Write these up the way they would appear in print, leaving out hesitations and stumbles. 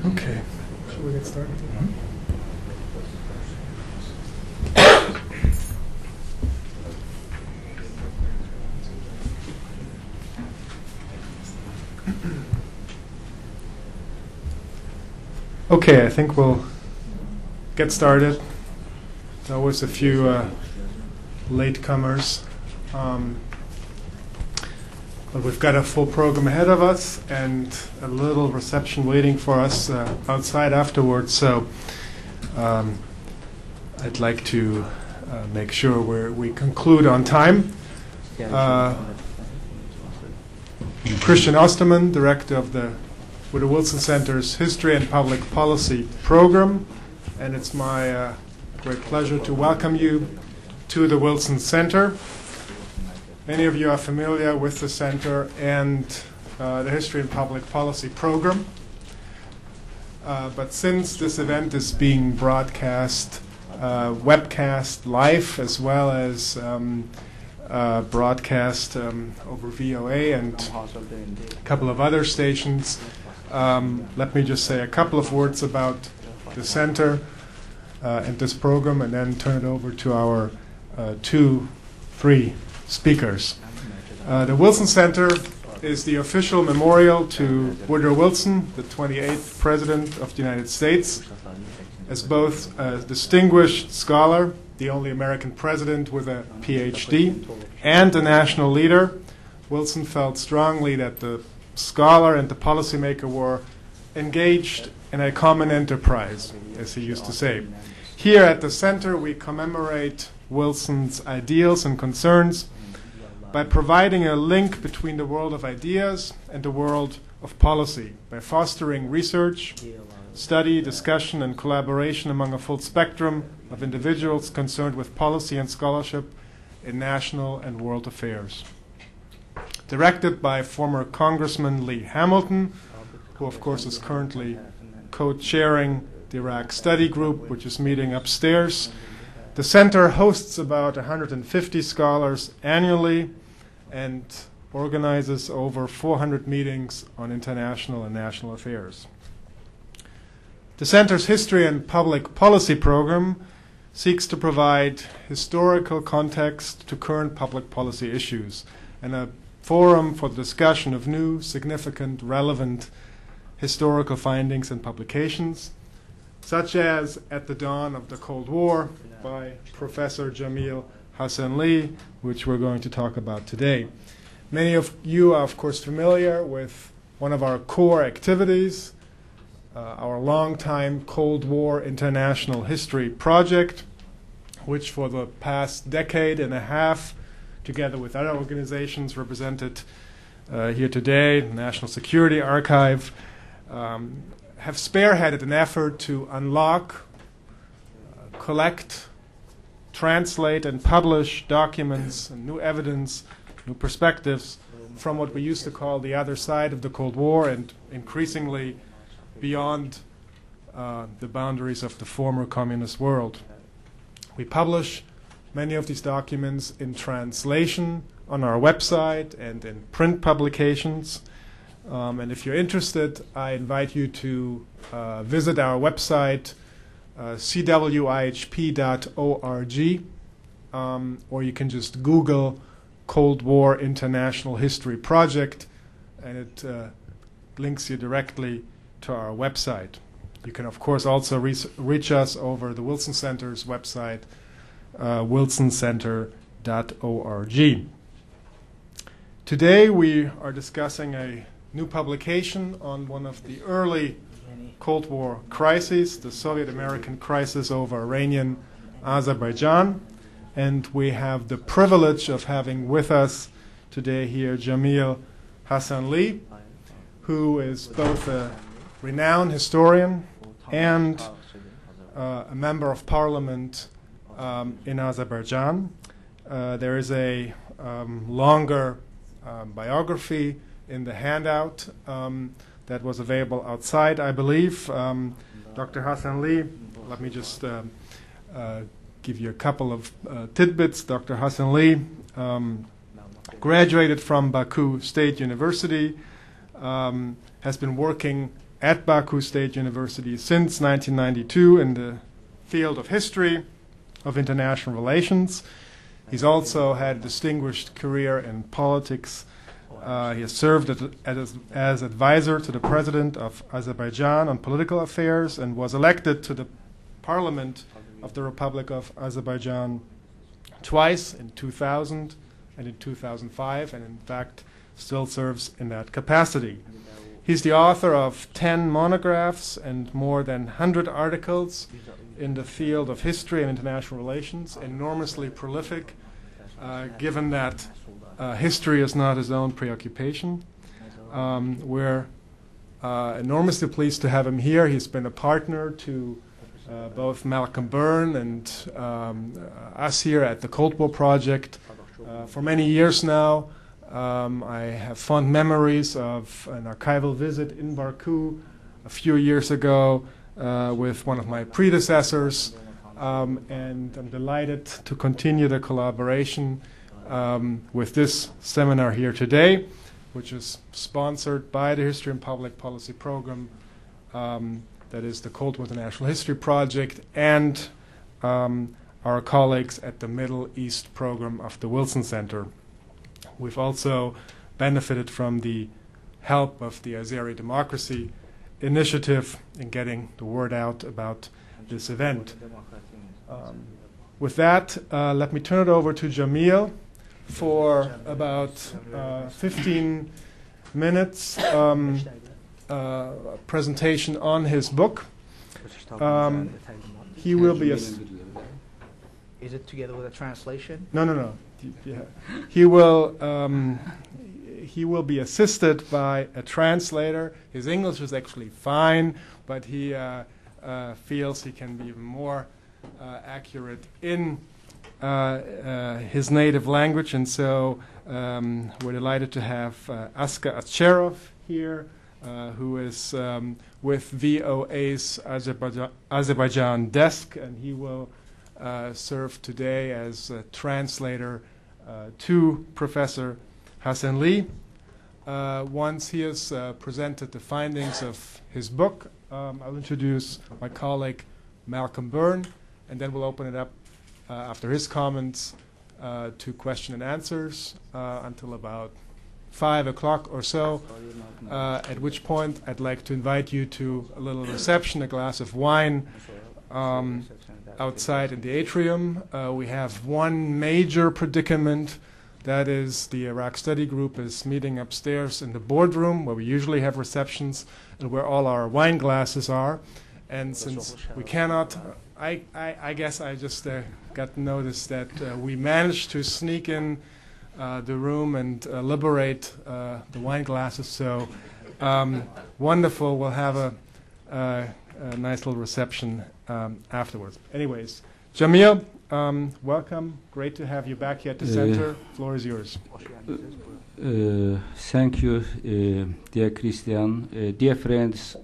Okay, shall we get started? Okay, I think we'll get started. There was a few latecomers, but we've got a full program ahead of us and a little reception waiting for us outside afterwards. So I'd like to make sure we conclude on time. Christian Osterman, director of the Woodrow Wilson Center's History and Public Policy Program, and it's my great pleasure to welcome you to the Wilson Center. Many of you are familiar with the center and the History and Public Policy Program, but since this event is being broadcast, webcast live, as well as broadcast over VOA and a couple of other stations, let me just say a couple of words about the center and this program, and then turn it over to our three speakers. The Wilson Center is the official memorial to Woodrow Wilson, the 28th President of the United States. As both a distinguished scholar, the only American president with a PhD, and a national leader, Wilson felt strongly that the scholar and the policymaker were engaged in a common enterprise, as he used to say. Here at the center, we commemorate Wilson's ideals and concerns by providing a link between the world of ideas and the world of policy, by fostering research, study, discussion, and collaboration among a full spectrum of individuals concerned with policy and scholarship in national and world affairs. Directed by former Congressman Lee Hamilton, who of course is currently co-chairing the Iraq Study Group, which is meeting upstairs. The center hosts about 150 scholars annually and organizes over 400 meetings on international and national affairs. The center's History and Public Policy Program seeks to provide historical context to current public policy issues and a forum for the discussion of new, significant, relevant historical findings and publications, such as At the Dawn of the Cold War by Professor Jamil Hassan-Lee, which we're going to talk about today. Many of you are, of course, familiar with one of our core activities, our longtime Cold War International History Project, which for the past decade and a half, together with other organizations represented here today, the National Security Archive, have spearheaded an effort to unlock, collect, translate, and publish documents and new evidence, new perspectives from what we used to call the other side of the Cold War and increasingly beyond the boundaries of the former communist world. We publish many of these documents in translation on our website and in print publications. And if you're interested, I invite you to visit our website, cwihp.org, or you can just Google Cold War International History Project, and it links you directly to our website. You can, of course, also reach us over the Wilson Center's website, wilsoncenter.org. Today we are discussing a new publication on one of the early Cold War crises, the Soviet-American crisis over Iranian Azerbaijan. And we have the privilege of having with us today here Jamil Hassan-Lee, who is both a renowned historian and a member of parliament in Azerbaijan. There is a longer biography in the handout that was available outside, I believe. Dr. Hassan-Lee, let me just give you a couple of tidbits. Dr. Hassan-Lee graduated from Baku State University, has been working at Baku State University since 1992 in the field of history of international relations. He's also had a distinguished career in politics. He has served as advisor to the president of Azerbaijan on political affairs and was elected to the parliament of the Republic of Azerbaijan twice, in 2000 and in 2005, and in fact still serves in that capacity. He's the author of 10 monographs and more than 100 articles in the field of history and international relations, enormously prolific, given that history is not his own preoccupation. We're enormously pleased to have him here. He's been a partner to both Malcolm Byrne and us here at the Cold War Project for many years now. I have fond memories of an archival visit in Baku a few years ago with one of my predecessors, and I'm delighted to continue the collaboration with this seminar here today, which is sponsored by the History and Public Policy Program, that is the Cold War International History Project, and our colleagues at the Middle East Program of the Wilson Center. We've also benefited from the help of the Azeri Democracy Initiative in getting the word out about this event. With that, let me turn it over to Jamil for about 15 minutes presentation on his book. He will be Is it together with a translation? No. Yeah. He will be assisted by a translator. His English is actually fine, but he feels he can be even more accurate in his native language, and so we're delighted to have Aska Acherov here, who is with VOA's Azerbaijan desk, and he will serve today as a translator to Professor Hassan Lee. Once he has presented the findings of his book, I'll introduce my colleague Malcolm Byrne, and then we'll open it up after his comments to question and answers until about 5 o'clock or so, at which point I'd like to invite you to a little reception, a glass of wine outside in the atrium. We have one major predicament, that is the Iraq Study Group is meeting upstairs in the boardroom where we usually have receptions and where all our wine glasses are. And since we cannot, I guess I just got notice that we managed to sneak in the room and liberate the wine glasses. So wonderful. We'll have a nice little reception afterwards. Anyways, Jamil, welcome. Great to have you back here at the center. Floor is yours. Thank you, dear Christian. Dear friends,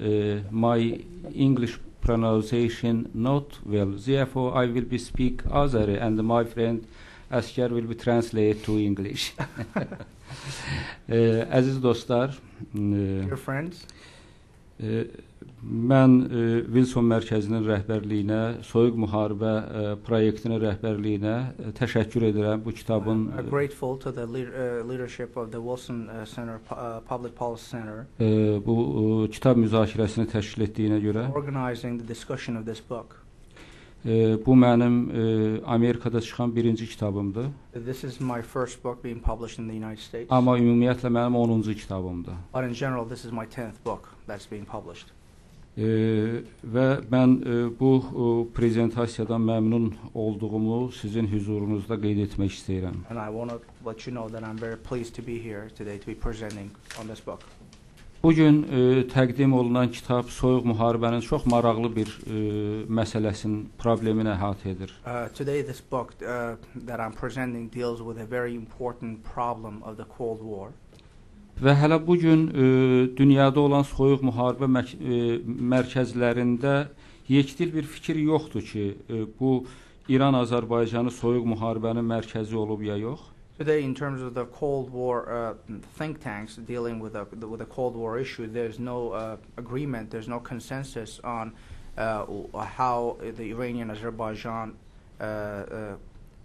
my English pronunciation not well. Therefore, I will be speak Azeri, and my friend Asker will be translate to English. Aziz dostlar, Dear friends, mən Wilson Mərkəzinin rəhbərliyinə, Soyuq Müharibə proyektinin rəhbərliyinə təşəkkür edirəm bu kitabın. Grateful to the leadership of the Wilson Center, Public Policy Center, bu kitab müzakirəsini təşkil etdiyinə görə. Organizing the discussion of this book. Bu mənim Amerikada çıxan birinci kitabımdır. This is my first book being published in the United States. Amma ümumiyyətlə mənim 10-cu kitabımdır. But in general, this is my 10th book that's being published. Və mən bu prezentasiyadan məmnun olduğumu sizin huzurunuzda qeyd etmək istəyirəm. And I want to let you know that I'm very pleased to be here today to be presenting on this book. Bugün təqdim olunan kitab Soyuq Müharibənin çox maraqlı bir məsələsinin problemini əhatə edir. Today this book that I'm presenting deals with a very important problem of the Cold War. Və hələ bugün dünyada olan soyuq müharibə mərkəzlərində yekdil bir fikir yoxdur ki, bu İran-Azərbaycanı soyuq müharibənin mərkəzi olub ya yox. Today, in terms of the Cold War think tanks dealing with the Cold War issue, there's no agreement, there's no consensus on how the Iranian-Azerbaijan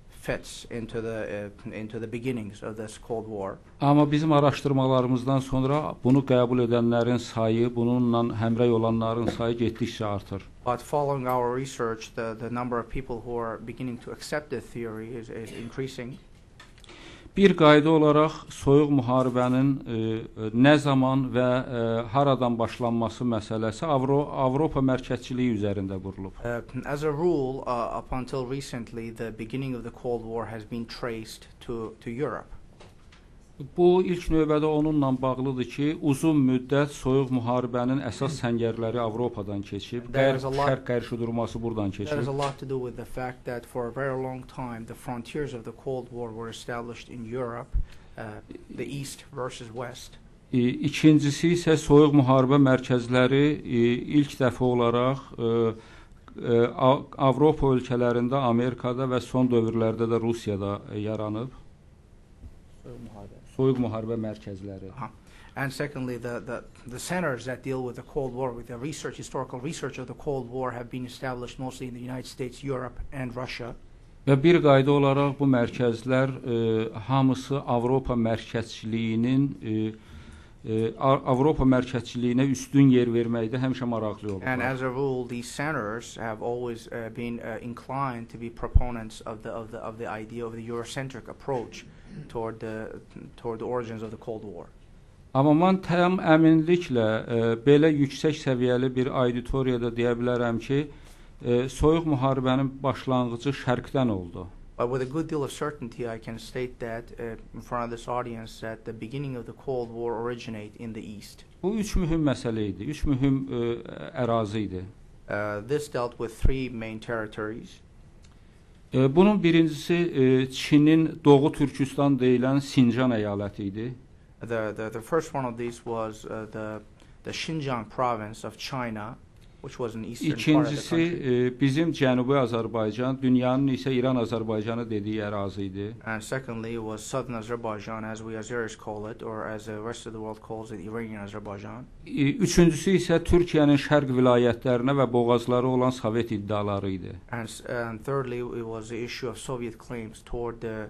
fits into the beginnings of this Cold War. Amma bizim araşdırmalarımızdan sonra bunu qəbul edənlərin sayı, bununla həmrəy olanların sayı getdikcə artır. But following our research, the number of people who are beginning to accept the theory is increasing. Bir qayda olaraq soyuq müharibənin nə zaman və haradan başlanması məsələsi Avropa mərkəzçiliyi üzərində qurulub. As a rule, up until recently, the beginning of the Cold War has been traced to Europe. Bu ilk növbədə onunla bağlıdır ki, uzun müddət soyuq müharibənin əsas səngərləri Avropadan keçib, şərq qarşıdurması buradan keçib. That has a lot to do with the fact that for a very long time the frontiers of the Cold War were established in Europe, the East versus West. İkincisi isə soyuq müharibə mərkəzləri ilk dəfə olaraq Avropa ölkələrində, Amerikada və son dövrlərdə də Rusiyada yaranıb. Soyuq müharibə mərkəzləri. And secondly, the centers that deal with the Cold War, with the historical research of the Cold War, have been established mostly in the United States, Europe, and Russia. Və bir qayda olaraq bu mərkəzlər hamısı Avropa mərkəzçiliyinə üstün yer verməkdə həmişə maraqlı olublar. And as a rule, these centers have always been inclined to be proponents of the idea of the Eurocentric approach toward the origins of the Cold War. Amma mən tam əminliklə belə yüksək səviyyəli bir auditoriyada deyə bilərəm ki, soyuq müharibənin başlanğıcı şərqdən oldu. But with a good deal of certainty, I can state that in front of this audience that the beginning of the Cold War originated in the East. Bu üç mühüm məsələ idi, üç mühüm ərazi idi. This dealt with three main territories. Bunun birincisi Çinin Doğu Türkistan deyilən Sincan əyaləti idi. The first one of these was the Xinjiang province of China, which was an eastern part of the country. İkincisi bizim Cənubi Azərbaycan, dünyanın isə İran Azərbaycanı dediyi ərazi idi. And secondly was southern Azerbaijan, as we Azeris call it, or as the rest of the world calls it, Iranian Azerbaijan. Üçüncüsü isə Türkiyənin şərq vilayətlərinə və boğazları olan Sovet iddiaları idi. And thirdly, it was the issue of Soviet claims toward the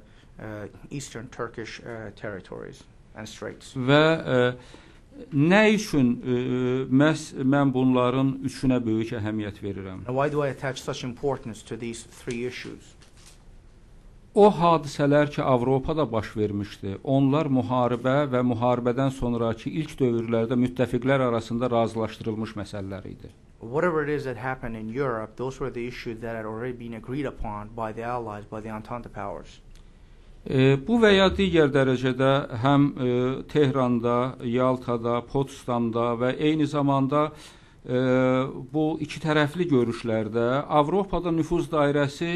eastern Turkish territories and straits. Və nə üçün mən bunların üçünə böyük əhəmiyyət verirəm? And why do I attach such importance to these three issues? O hadisələr ki, Avropada baş vermişdi, onlar müharibə və müharibədən sonraki ilk dövrlərdə müttəfiqlər arasında razılaşdırılmış məsələlər idi. Whatever it is that happened in Europe, those were the issues that had already been agreed upon by the Allies, by the Entente powers. Bu və ya digər dərəcədə həm Tehranda, Yaltada, Potsdamda və eyni zamanda bu iki tərəfli görüşlərdə Avropada nüfuz dairəsi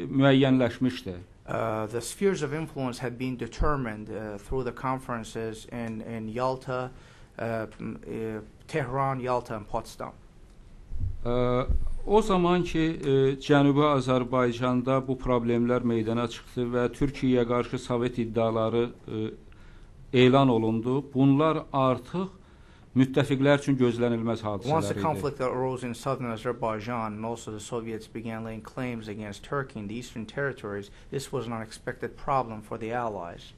müəyyənləşmişdi. The spheres of influence had been determined through the conferences in Yalta, Tehran, Yalta, and Potsdam. O zaman ki Cənubi Azərbaycanda bu problemlər meydana çıxdı və Türkiyəyə qarşı Sovet iddiaları elan olundu. Bunlar artıq müttəfiqlər üçün gözlənilməz hadisələr Once the idi. conflict arose in southern Azerbaijan and also the Soviets began laying claims against Turkey in the eastern territories, this was an unexpected problem for the Allies.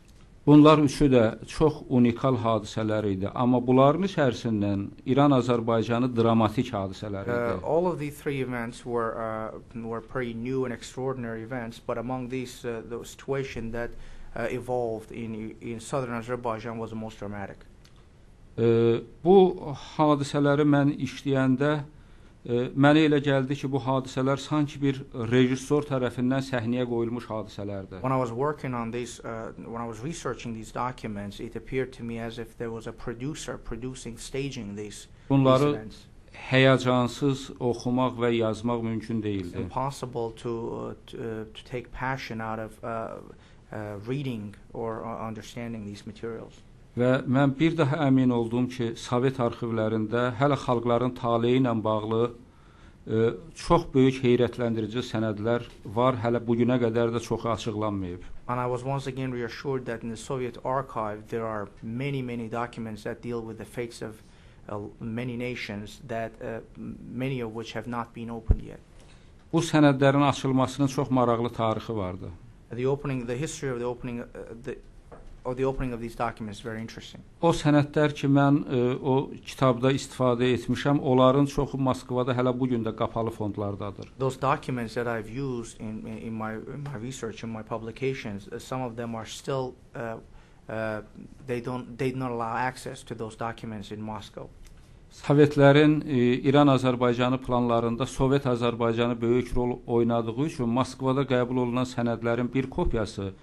Bunlar üçü də çox unikal hadisələr idi, amma bunların içərisindən İran-Azərbaycanı dramatik hadisələr idi. All of these three events were pretty new and extraordinary events, but among these, the situation that evolved in southern Azerbaijan was the most dramatic. Bu hadisələri mən işləyəndə mənə elə gəldi ki, bu hadisələr sanki bir rejissor tərəfindən səhnəyə qoyulmuş hadisələrdir. When I was working on these, when I was researching these documents, it appeared to me as if there was a producer staging these events. Həyəcansız oxumaq və yazmaq mümkün deyildi. It's impossible to take passion out of reading or understanding these materials. Və mən bir daha əmin oldum ki, Sovet arxivlərində hələ xalqların taleyi ilə bağlı çox böyük heyrətləndirici sənədlər var, hələ bu günə qədər də çoxu açıqlanmayıb. And I was once again reassured that in the Soviet archive there are many documents that deal with the fates of many nations that many of which have not been opened yet. Bu sənədlərin açılmasının çox maraqlı tarixi vardı. The history of the opening of these documents is very interesting. O sənədlər ki, mən o kitabda istifadə etmişəm, onların çoxu Moskvada hələ bu gün də qapalı fondlardadır. Those documents that I've used in my research, in my publications, some of them are still they don't allow access to those documents in Moscow. Sovetlərin İran-Azərbaycanı planlarında Sovet Azərbaycanı böyük rol oynadığı üçün Moskvada qəbul olunan sənədlərin bir kopyası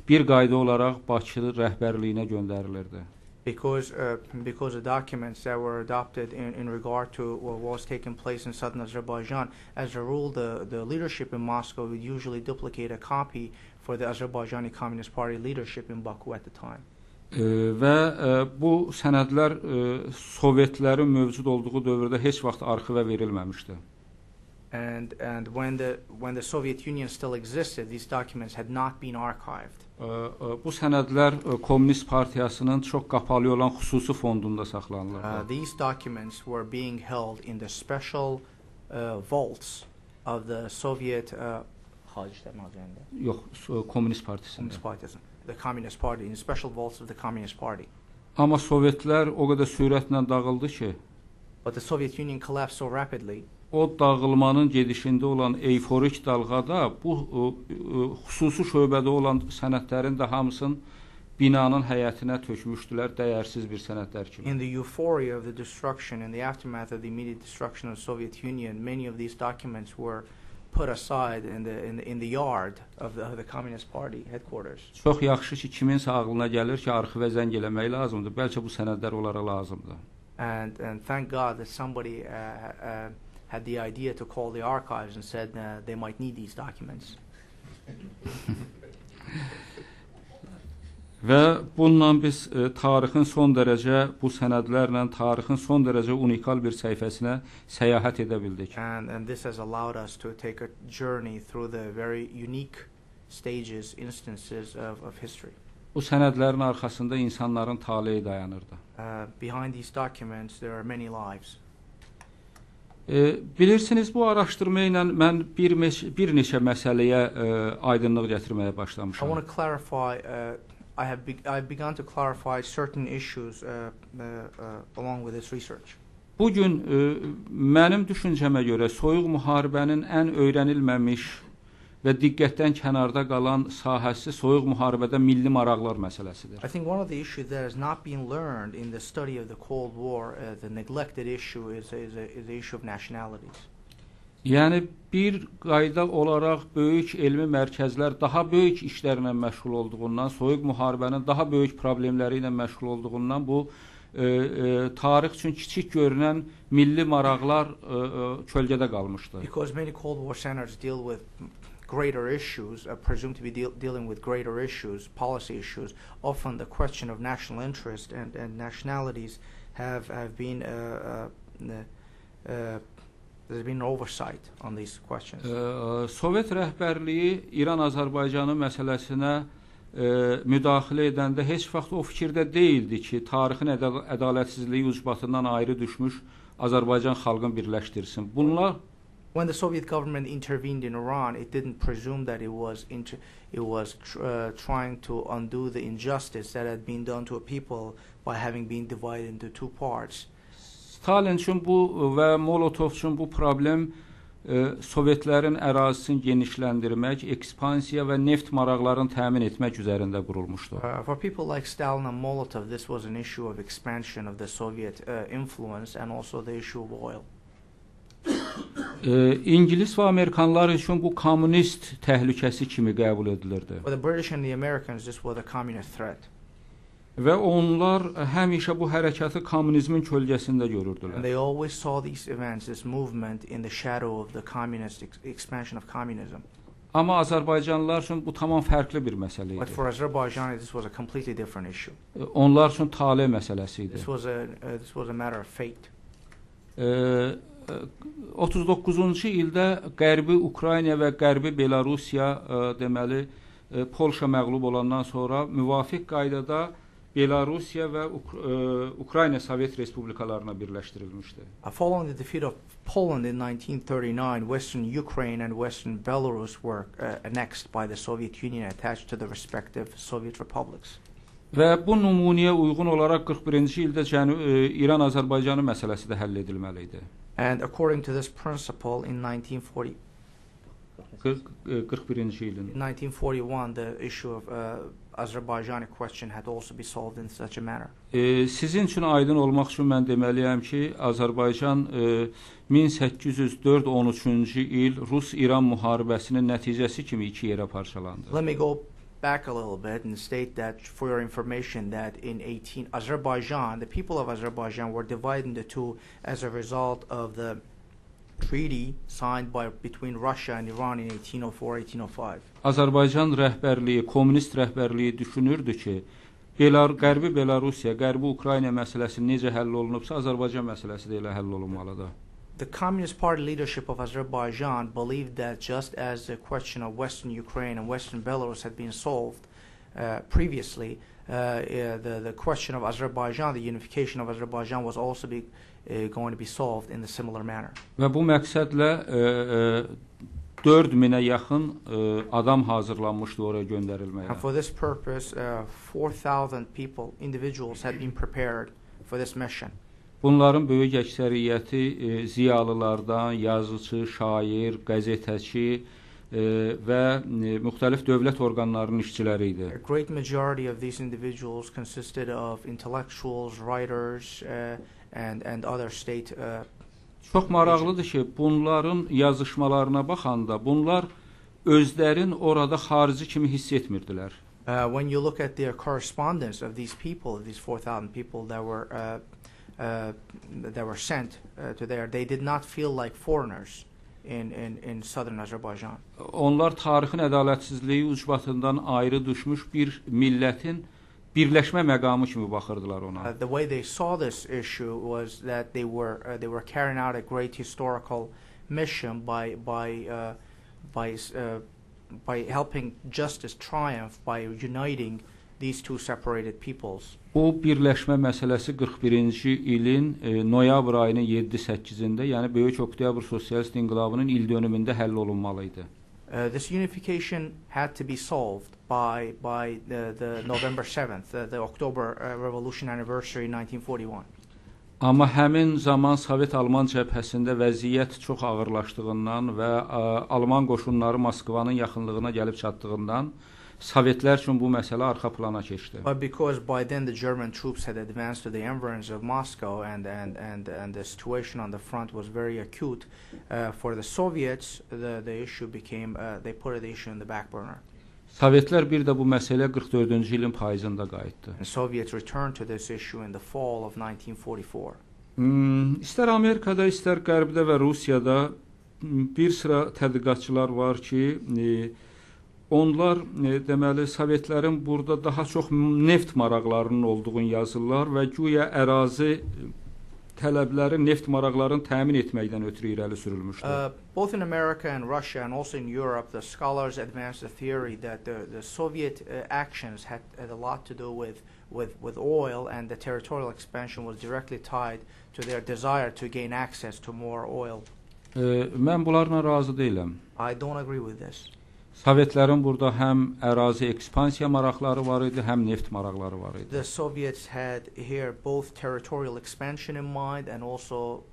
bir qayda olaraq Bakı rəhbərliyinə göndərilirdi. Because the documents that were adopted in regard to what was taking place in southern Azerbaijan, as a rule, the leadership in Moscow would usually duplicate a copy for the Azerbaijani Communist Party leadership in Baku at the time. Və bu sənədlər Sovetlərin mövcud olduğu dövrdə heç vaxt arxivə verilməmişdi. And when the Soviet Union still existed, these documents had not been archived. Bu sənədlər Komünist Partiyasının çox qapalı olan xüsusi fondunda saxlanılırdı. These documents were being held in the special vaults of the Soviet Yox, Komünist Partisində. The Communist Party, in the special vaults of the Communist Party. Amma Sovetlər o qədər sürətlə dağıldı ki, but the Soviet Union collapsed so rapidly. O dağılmanın gedişində olan eyforik dalğada bu xüsusi şöbədə olan sənədlərin də hamısını binanın həyətinə tökmüşdülər, dəyərsiz bir sənədlər kimi. In the euphoria of the destruction, in the aftermath of the immediate destruction of the Soviet Union, many of these documents were put aside in the yard of the Communist Party headquarters. Çox yaxşı ki, kiminsə ağlına gəlir ki, arxivə zəng eləmək lazımdır. Bəlkə bu sənədlər onlara lazımdır. And thank God that somebody had the idea to call the archives and said they might need these documents. Və bununla biz tarixin son dərəcə bu sənədlərlə tarixin son dərəcə unikal bir səhifəsinə səyahət edə bildik. And this has allowed us to take a journey through the very unique stages, instances of history. Bu sənədlərin arxasında insanların taleyi dayanırdı. Behind these documents there are many lives. Bilirsiniz, bu araşdırma ilə mən bir neçə məsələyə aydınlıq gətirməyə başlamışam. I want to clarify I've begun to clarify certain issues along with this research. Bu gün mənim düşüncəmə görə soyuq müharibənin ən öyrənilməmiş və diqqətdən kənarda qalan sahəsi soyuq müharibədə milli maraqlar məsələsidir. I think one of the issues that has not been learned in the study of the Cold War, the neglected issue is the issue of nationalities. Yəni bir qayda olaraq böyük elmi mərkəzlər daha böyük işlərlə məşğul olduğundan, soyuq müharibənin daha böyük problemləri ilə məşğul olduğundan bu tarix üçün kiçik görünən milli maraqlar kölgədə qalmışdı. Because many Cold War centers deal with greater issues, presumed to be dealing with greater issues, policy issues. Often the question of national interest and nationalities have been there's been oversight on these questions. Sovet rəhbərliyi İran-Azərbaycanı məsələsinə müdaxilə edəndə heç vaxt o fikirdə deyildi ki, tarixin ədalətsizliyi ucbatından ayrı düşmüş Azərbaycan xalqını birləşdirsin. Bunlar when the Soviet government intervened in Iran, it didn't presume that it was trying to undo the injustice that had been done to a people by having been divided into two parts. Stalin üçün bu və Molotov üçün bu problem Sovetlərin ərazisini genişləndirmək, ekspansiya və neft maraqlarını təmin etmək üzərində qurulmuşdu. For people like Stalin and Molotov, this was an issue of expansion of the Soviet influence and also the issue of oil. İngilis və Amerikanlar üçün bu kommunist təhlükəsi kimi qəbul edilirdi. For the British and the Americans, this was a communist threat. Və onlar həmişə bu hərəkatı kommunizmin kölgəsində görürdülər. And they always saw these events, this movement, in the shadow of the communist expansion of communism. Amma Azərbaycanlılar üçün bu tamam fərqli bir məsələ idi. But for Azerbaijan, this was a completely different issue. Onlar üçün tale məsələsi idi. This was a matter of fate. 39-cu ildə Qərbi Ukrayna və Qərbi Belarusiya deməli Polşa məğlub olandan sonra müvafiq qaydada Belarusiya və Ukrayna Sovet Respublikalarına birləşdirilmişdi. Following the defeat of Poland in 1939, Western Ukraine and Western Belarus were annexed by the Soviet Union, attached to the respective Soviet republics. Və bu nümunəyə uyğun olaraq 41-ci ildə İran-Azərbaycanı məsələsi də həll edilməli idi. And according to this principle, in 41-ci ilin. 1941, the issue of Azerbaijani question had also been solved in such a manner. Sizin üçün aydın olmaq üçün mən deməliyəm ki, Azərbaycan 1804-13-cü il Rus-İran müharibəsinin nəticəsi kimi iki yerə parçalandı. Let me go back a little bit and state that, for your information, that in Azerbaijan, the people of Azerbaijan were divided into two as a result of the treaty signed between Russia and Iran in 1804-1805. Azərbaycan rəhbərliyi, kommunist rəhbərliyi düşünürdü ki, Qərbi Belarusiya, Qərbi Ukrayna məsələsi necə həll olunubsa, Azərbaycan məsələsi də elə həll olunmalıdır. The Communist Party leadership of Azerbaijan believed that just as the question of Western Ukraine and Western Belarus had been solved previously, the question of Azerbaijan, the unification of Azerbaijan, was also going to be solved in a similar manner. Və bu məqsədlə 4000-ə yaxın adam hazırlanmışdı oraya göndərilməyə. And for this purpose, 4,000 people, individuals, had been prepared for this mission. Bunların böyük əksəriyyəti ziyalılardan, yazıcı, şair, qəzetəçi və müxtəlif dövlət orqanlarının işçiləri idi. A great majority of these individuals consisted of intellectuals, writers, and other state. Çox maraqlıdır ki, bunların yazışmalarına baxanda bunlar özlərin orada xarici kimi hiss etmirdilər. When you look at their correspondence of these people, of these 4,000 people that were sent to there, they did not feel like foreigners in southern Azerbaijan. Onlar tarixin ədalətsizliyi ucbatından ayrı düşmüş bir millətin birləşmə məqamı kimi baxırdılar ona. The way they saw this issue was that they were carrying out a great historical mission by helping justice triumph by uniting these two separated peoples. Bu birləşmə məsələsi 41-ci ilin noyabr ayının 7-8-də, yəni Böyük Oktyabr Sosialist İnqilabının ildönümündə həll olunmalı idi. This unification had to be solved by the November 7th, the October Revolution anniversary 1941. Amma həmin zaman Sovet-Alman cəbhəsində vəziyyət çox ağırlaşdığından və Alman qoşunları Moskvanın yaxınlığına gəlib çatdığından Sovetlər üçün bu məsələ arxa plana keçdi. But because by then the German troops had advanced to the environs of Moscow and the situation on the front was very acute, for the Soviets the issue became they put the issue in the back burner. Sovetlər bir də bu məsələ 44-cü ilin payızında qayıtdı. And Soviets returned to this issue in the fall of 1944. İstər Amerikada, istər Qərbdə və Rusiyada bir sıra tədqiqatçılar var ki, onlar deməli Sovetlərin burada daha çox neft maraqlarının olduğunu yazırlar və güya ərazi tələbləri neft maraqlarını təmin etməkdən ötürü irəli sürülmüşdür. Both in America and Russia and also in Europe, the scholars advanced the theory that the Soviet actions had a lot to do with oil, and the territorial expansion was directly tied to their desire to gain access to more oil. Mən bunlarla razı deyiləm. I don't agree with this. Sovetlərin burada həm ərazi ekspansiya maraqları var idi, həm neft maraqları var idi. The Soviets had here both territorial expansion in mind and also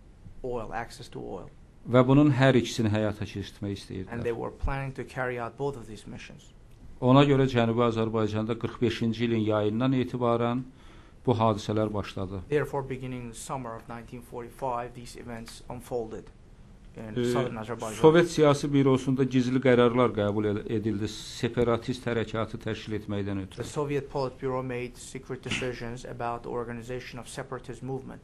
oil, access to oil. Və bunun hər ikisini həyata keçirtmək istəyirdilər. And they were planning to carry out both of these missions. Ona görə Cənubi Azərbaycanda 45-ci ilin yayından etibarən bu hadisələr başladı. Therefore, beginning in the summer of 1945, these events unfolded. Sovet siyasi bürosunda gizli qərarlar qəbul edildi separatist hərəkatı təşkil etməkdən ötürü. The Soviet Politburo made secret decisions about the organization of separatist movement.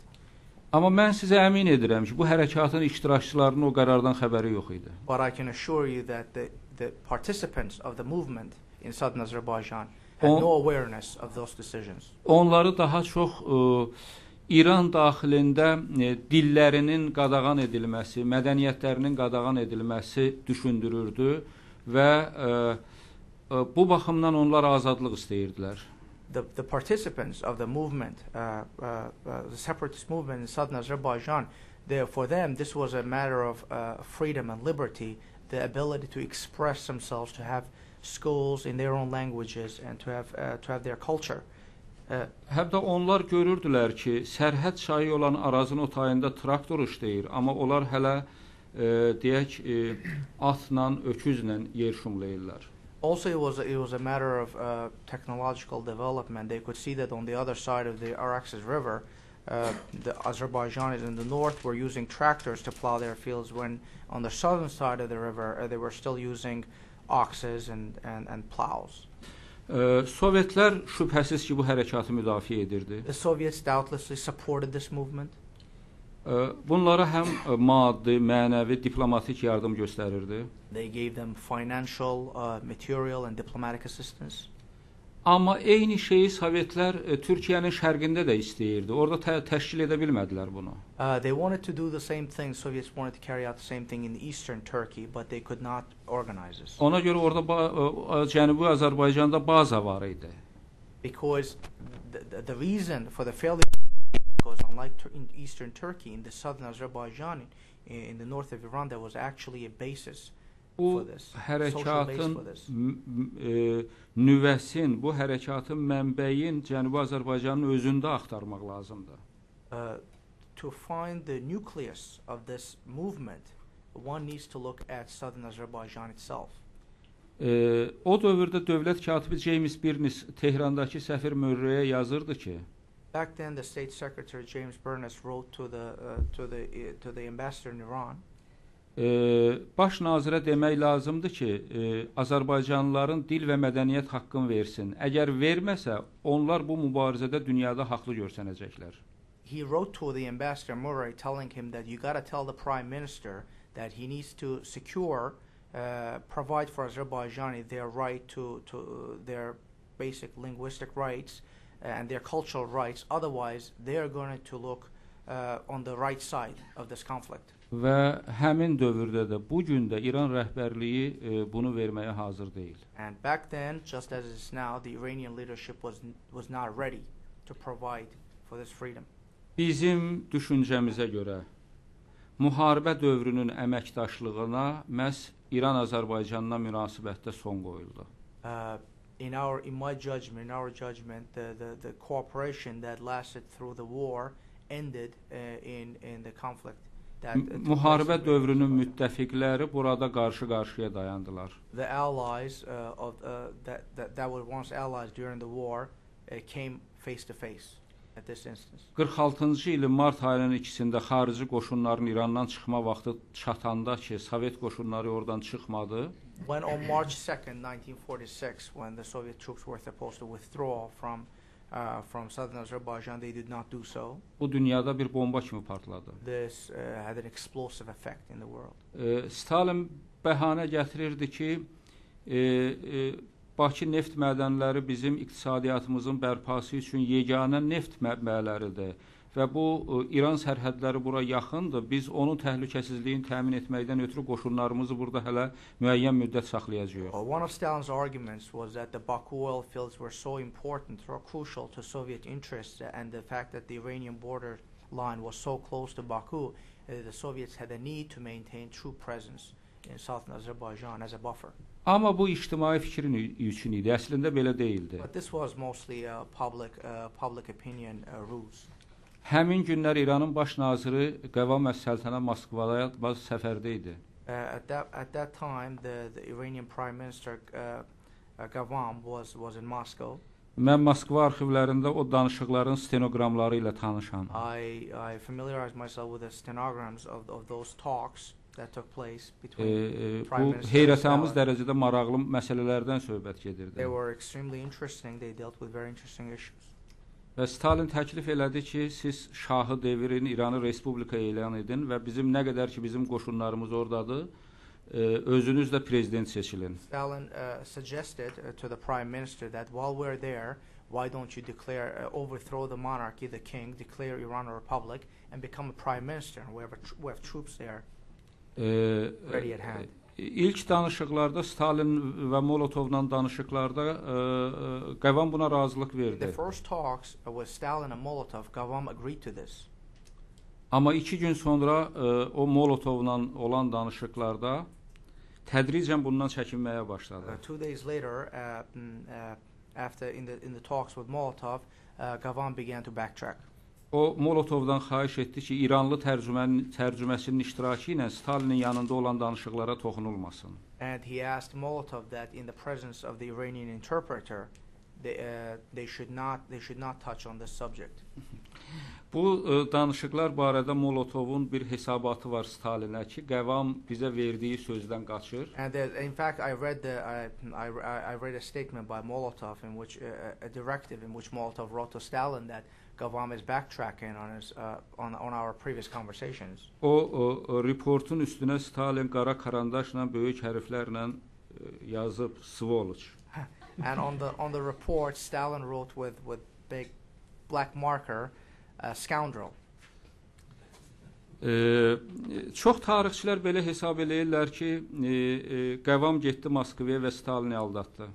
Amma mən sizə əmin edirəm ki, bu hərəkatın iştirakçılarının o qərardan xəbəri yox idi. But I can assure you that the participants of the movement in southern Azerbaijan had no awareness of those decisions. Onları daha çox İran daxilində dillərinin qadağan edilməsi, mədəniyyətlərinin qadağan edilməsi düşündürürdü və bu baxımdan onlar azadlıq istəyirdilər. The participants of the movement, the separatist movement in southern Azerbaijan, for them this was a matter of freedom and liberty, the ability to express themselves, to have schools in their own languages, and to have their culture. Hətta onlar görürdülər ki, sərhəd çayı olan Arazın o tayında traktor işləyir, amma onlar hələ deyək atla, öküzlə yer şumlayırlar. Also, it was a matter of technological development. They could see that on the other side of the Araxes River, the Azerbaijanis in the north were using tractors to plow their fields, when on the southern side of the river they were still using oxes and plows. Sovyetlər şübhəsiz ki, bu hərəkatı müdafiə edirdi. The Soviets doubtlessly supported this movement. Bunlara həm maddi, mənəvi, diplomatik yardım göstərirdi. They gave them financial, material and diplomatic assistance. Amma eyni şeyi Sovetlər Türkiyənin şərqində də istəyirdi. Orada təşkil edə bilmədilər bunu. They wanted to do the same thing. Soviets wanted to carry out the same thing in eastern Turkey, but they could not organize this. Ona görə orada Cənubi Azərbaycanda baza var idi. Because the reason for the failure, because unlike in eastern Turkey, in the southern Azerbaijan, in the north of Iran, there was actually a basis for this. Hərəkatın nüvəsin, bu hərəkatın mənbəyin Cənubi Azərbaycanın özündə axtarmaq lazımdır. To find the nucleus of this movement, one needs to look at southern Azerbaijan itself. O dövrdə dövlət katibi James Birnis Tehrandakı səfir Mörrəyə yazırdı ki, back then the state secretary James Burness wrote to the ambassador in Iran. Baş nazirə demək lazımdır ki, Azərbaycanlıların dil və mədəniyyət haqqını versin. Əgər verməsə, onlar bu mübarizədə dünyada haqlı görsənəcəklər. He wrote to the ambassador Murray telling him that you got to tell the prime minister that he needs to secure, provide for Azerbaijani their right to their basic linguistic rights and their cultural rights. Otherwise, they are going to look on the right side of this conflict. Və həmin dövrdə də bu gün də İran rəhbərliyi bunu verməyə hazır deyil. And back then, just as it is now, the Iranian leadership was not ready to provide for this freedom. Bizim düşüncəmizə görə müharibə dövrünün əməkdaşlığına məhz İran-Azərbaycanla münasibətdə son qoyuldu. In my judgment, in our judgment, the cooperation that lasted through the war ended in the conflict. Müharibə dövrünün müttəfiqləri burada qarşı-qarşıya dayandılar. The allies that were once allies during the war came face to face at this instance. 46-cı ilin mart ayının 2-sində xarici qoşunların İrandan çıxma vaxtı çatanda ki, Sovet qoşunları oradan çıxmadı. When on March 2nd, 1946, when the Soviet troops were supposed to withdraw from southern Azerbaijan, they did not do so. Bu dünyada bir bomba kimi partladı. This had an explosive effect in the world. Stalin bəhanə gətirirdi ki, Bakı neft mədənləri bizim iqtisadiyyatımızın bərpası üçün yeganə neft mənbələridir və bu İran sərhədləri bura yaxındır. Biz onun təhlükəsizliyini təmin etməkdən ötürü qoşunlarımızı burada hələ müəyyən müddət saxlayacağıq. One of Stalin's arguments was that the Baku oil fields were so important or crucial to Soviet interests, and the fact that the Iranian border line was so close to Baku, the Soviets had a need to maintain true presence in southern Azerbaijan as a buffer. Amma bu ictimai fikrin üçün idi. Əslində belə deyildi. But this was mostly public opinion ruse. Həmin günlər İranın baş naziri Qəvam Əs-Səltənə Moskvada bazı səfərdə idi. At that time, the Iranian Prime Minister Qavam was in Moscow. Mən Moskva arxivlərində o danışıqların stenoqramları ilə tanışam. I familiarized myself with the stenograms of those talks that took place between Prime Minister heyrətamiz dərəcədə maraqlı məsələlərdən söhbət gedirdi. They were extremely interesting. They dealt with very interesting issues. Və Stalin təklif elədi ki, siz şahı devirin, İranı respublika elan edin və bizim nə qədər ki bizim qoşunlarımız oradadır, özünüz də prezident seçilin. Stalin suggested to the Prime Minister that while we're there, why don't you declare, overthrow the monarchy, the king, declare Iran a republic, and become a prime minister? And we have troops there ready at hand. İlk danışıqlarda Stalin və Molotovla danışıqlarda Qavam buna razılıq verdi. The first talks with Stalin and Molotov, Qavam agreed to this. Amma 2 gün sonra o Molotovla olan danışıqlarda tədricən bundan çəkinməyə başladı. 2 days later, after in the talks with Molotov, Qavam began to backtrack. O Molotovdan xahiş etdi ki, İranlı tərcüməsinin iştirakı ilə Stalinin yanında olan danışıqlara toxunulmasın. And he asked Molotov that in the presence of the Iranian interpreter, they should not touch on this subject. Bu danışıqlar barədə Molotovun bir hesabatı var Stalinə ki, Qavam bizə verdiyi sözdən qaçır. And in fact, I read a statement by Molotov in which a directive in which Molotov wrote to Stalin that Qavam is backtracking on our previous conversations. O reportun üstünə Stalin qara karandaşla böyük hərflərlə yazıb Svoloch. And on the report, Stalin wrote with big black marker, scoundrel. Çox tarixçilər belə hesab eləyirlər ki, Qavam getdi Moskvaya və Stalini aldatdı.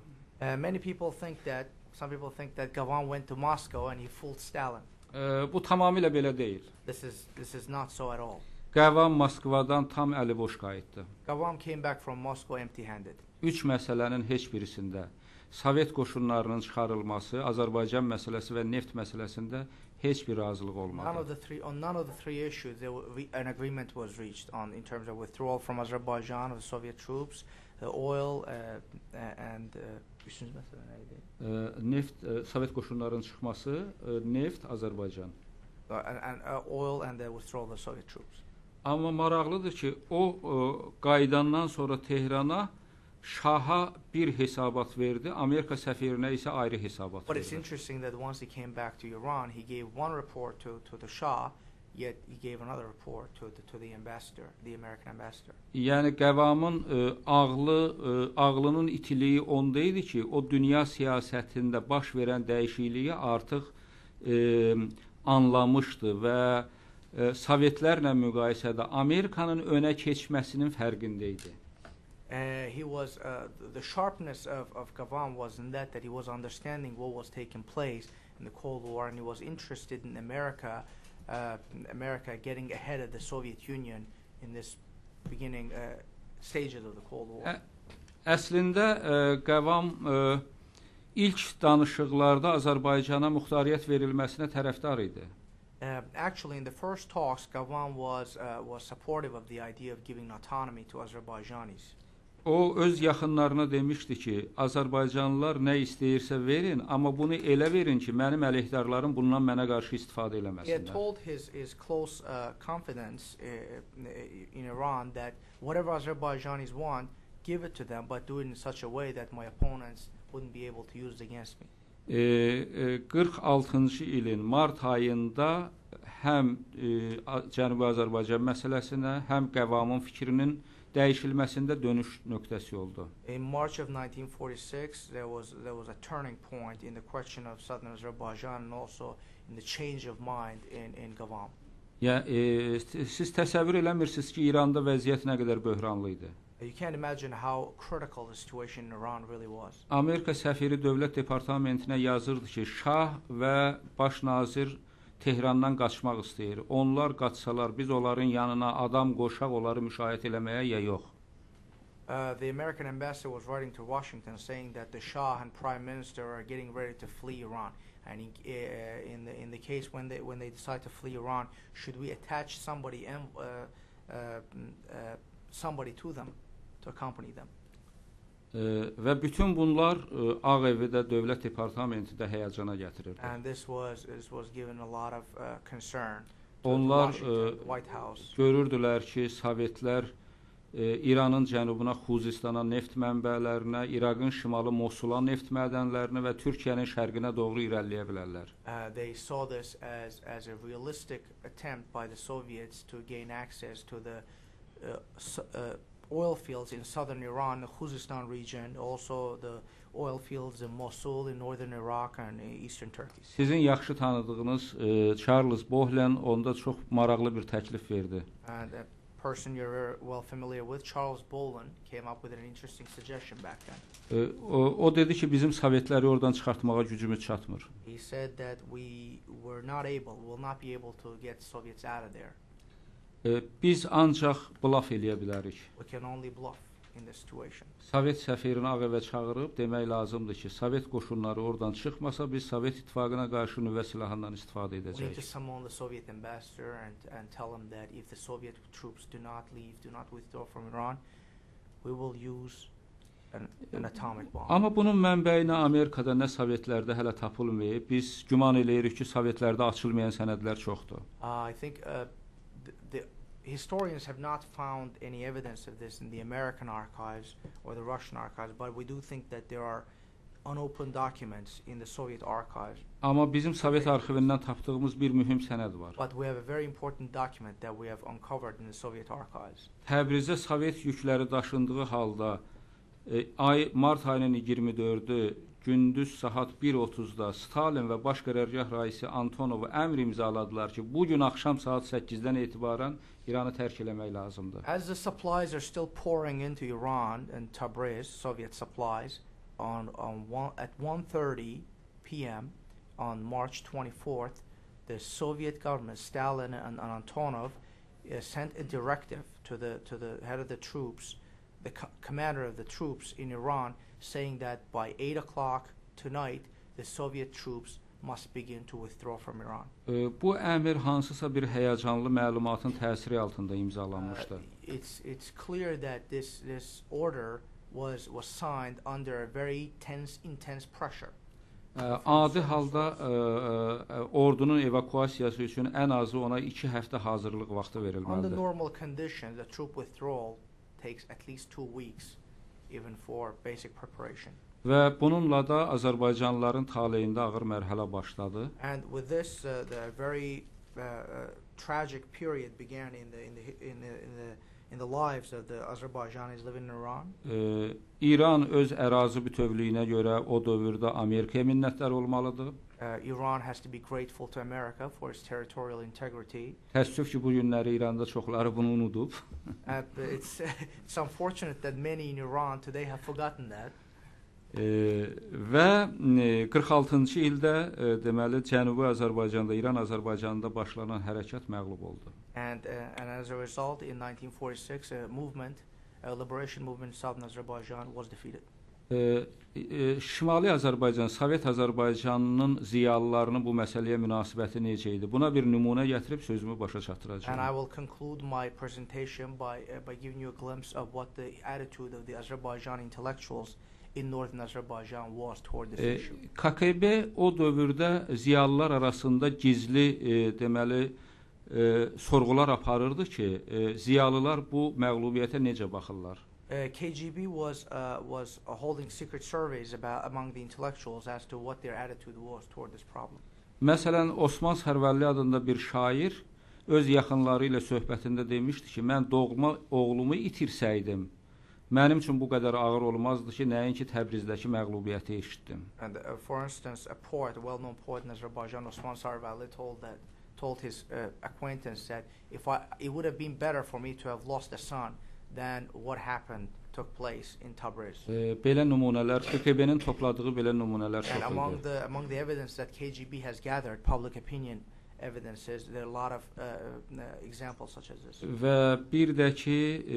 Some people think that Qavam went to Moscow and he fooled Stalin. Bu tamamilə belə deyil. This is not so at all. Qavam Moskvadan tam əli boş qayıtdı. Qavam came back from Moscow empty-handed. 3 məsələnin heç birisində, Sovet qoşunlarının çıxarılması, Azərbaycan məsələsi və neft məsələsində heç bir razılıq olmadı. None of the three issues an agreement was reached on in terms of withdrawal from Azerbaijan of the Soviet troops, the oil and üçüncü məsələ nə idi? Neft, Sovet qoşunlarının çıxması, neft, Azərbaycan. And oil and the withdrawal of the Soviet troops. Amma maraqlıdır ki, o qayıdandan sonra Tehrana Şaha bir hesabat verdi, Amerika səfirinə isə ayrı hesabat But it's verdi. interesting that once he came back to Iran, he gave one report to the Shah, yet he gave another report to the ambassador, the American ambassador. Yəni Qavamın ağlının itiliyi onda idi ki, o dünya siyasətində baş verən dəyişikliyi artıq anlamışdı və Sovetlərlə müqayisədə Amerikanın önə keçməsinin fərqində idi. The sharpness of Qavam was in that he was understanding what was taking place in the Cold War, and he was interested in America getting ahead of the Soviet Union in this beginning stages of the Cold War. Əslində Qavam ilk danışıqlarda Azərbaycana muxtariyyət verilməsinə tərəfdar idi. Actually, in the first talks, Qavam was supportive of the idea of giving autonomy to Azerbaijanis. O öz yaxınlarına demişdi ki, Azərbaycanlılar nə istəyirsə verin, amma bunu elə verin ki, mənim əleyhdarlarım bundan mənə qarşı istifadə eləməsinlər. He had told his close confidants in Iran that whatever Azerbaijanis want, give it to them, but do it in such a way that my opponents wouldn't be able to use it against me. 46-cı ilin mart ayında həm Cənubi Azərbaycan məsələsinə, həm Qavamın fikrinin dəyişilməsində dönüş nöqtəsi oldu. In March of 1946, there was a turning point in the question of Southern Azerbaijan and also in the change of mind in Qavam. Siz təsəvvür eləmirsiniz ki, İranda vəziyyət nə qədər böhranlı idi. You can't imagine how critical the situation in Iran really was. Amerika səfiri dövlət departamentinə yazırdı ki, Şah və baş nazir Tehrandan qaçmaq istəyir. Onlar qaçsalar, biz onların yanına adam qoşaq, onları müşahidə eləməyə ya yox. The American ambassador was writing to Washington saying that the Shah and Prime Minister are getting ready to flee Iran. And in the case when they decide to flee Iran, should we attach somebody to them to accompany them? Və bütün bunlar Ağ Evidə dövlət departamenti də həyəcana gətirirdi. And this was given a lot of concern to Onlar Washington, White House. Görürdülər ki, Sovetlər İranın cənubuna, Xuzistana neft mənbələrinə, İraqın şimalı Mosula neft mədənlərinə və Türkiyənin şərqinə doğru irəliləyə bilərlər. They saw this as a realistic attempt by the Soviets to gain access to the oil fields in southern Iran, the Khuzestan region, also the oil fields in Mosul, in northern Iraq, and eastern Turkey. Sizin yaxşı tanıdığınız Charles Bohlen onda çox maraqlı bir təklif verdi. And a person you're very well familiar with, Charles Bohlen, came up with an interesting suggestion back then. O dedi ki bizim Sovetləri oradan çıxartmağa gücümüz çatmır. He said that we will not be able to get Soviets out of there. Biz ancaq blaf eləyə bilərik. We can only bluff in this situation. Sovet səfirini Ağ Evə çağırıb demək lazımdır ki, Sovet qoşunları oradan çıxmasa biz Sovet İttifaqına qarşı nüvə silahından istifadə We need to edəcəyik. summon the Soviet ambassador and tell him that if the Soviet troops do not leave, do not withdraw from Iran, we will use an atomic bomb. Amma bunun mənbəyi nə Amerikada, nə Sovetlərdə hələ tapılmayıb. Biz güman eləyirik ki, Sovetlərdə açılmayan sənədlər çoxdur. I think the historians have not found any evidence of this in the American archives or the Russian archives, but we do think that there are unopened documents in the Soviet archives. Amma bizim Sovet arxivindən tapdığımız bir mühüm sənəd var. But we have a very important document that we have uncovered in the Soviet archives. Təbrizə Sovet yükləri daşındığı halda mart ayının 24-ü gündüz saat 1:30-da Stalin və baş qərargah raisi Antonov əmr imzaladılar ki, bu gün axşam saat 8-dən etibarən İranı tərk eləmək lazımdır. As the supplies are still pouring into Iran and Tabriz, Soviet supplies, at 1:30 p.m. on March 24th, the Soviet government, Stalin and Antonov, sent a directive to the head of the troops, the commander of the troops in Iran, saying that by 8 o'clock tonight, the Soviet troops must begin to withdraw from Iran. Bu əmr hansısa bir həyəcanlı məlumatın təsiri altında imzalanmışdı. It's clear that this order was signed under a very intense pressure. Adi halda ordunun evakuasiyası üçün ən azı ona 2 həftə hazırlıq vaxtı Under verilməlidir. normal conditions, the troop withdrawal takes at least 2 weeks, even for basic preparation. Və bununla da Azərbaycanlıların taleyində ağır mərhələ başladı. And with this, the very tragic period began in the lives of the Azerbaijanis living in Iran. İran öz ərazi bütövlüyünə görə o dövrdə Amerikaya minnətdar olmalıdır. Iran has to be grateful to America for its territorial integrity. Təəssüf ki, bu günləri İranda çoxları bunu unudub. It's unfortunate that many in Iran today have forgotten that. Və 46-cı ildə deməli Cənubi Azərbaycanda, İran-Azərbaycanında başlanan hərəkat məğlub oldu. And as a result, in 1946, a liberation movement in southern Azerbaijan was defeated. Şimali Azərbaycan, Sovet Azərbaycanının ziyalılarının bu məsələyə münasibəti necə idi? Buna bir nümunə gətirib sözümü başa çatdıracağam. And I will conclude my presentation by giving you a glimpse of what the attitude of the Azerbaijan intellectuals in northern Azerbaijan was toward this issue. KGB o dövrdə ziyalılar arasında gizli deməli sorğular aparırdı ki, ziyalılar bu məğlubiyyətə necə baxırlar? KGB was holding secret surveys among the intellectuals as to what their attitude was toward this problem. Məsələn, Osman Sərvəlli adında bir şair öz yaxınları ilə söhbətində demişdi ki, mən doğma oğlumu itirsəydim, mənim üçün bu qədər ağır olmazdı ki, nəinki Təbrizdəki məğlubiyyəti eşitdim. And for instance, a well-known poet in Azerbaijan, Osman Sarvali, told his acquaintance that it would have been better for me to have lost a son than what took place in Tabriz. Belə nümunələr, KGB-nin topladığı belə nümunələr And çoxdur. among the evidence that KGB has gathered, public opinion evidences, there are a lot of examples such as this. Və bir də ki,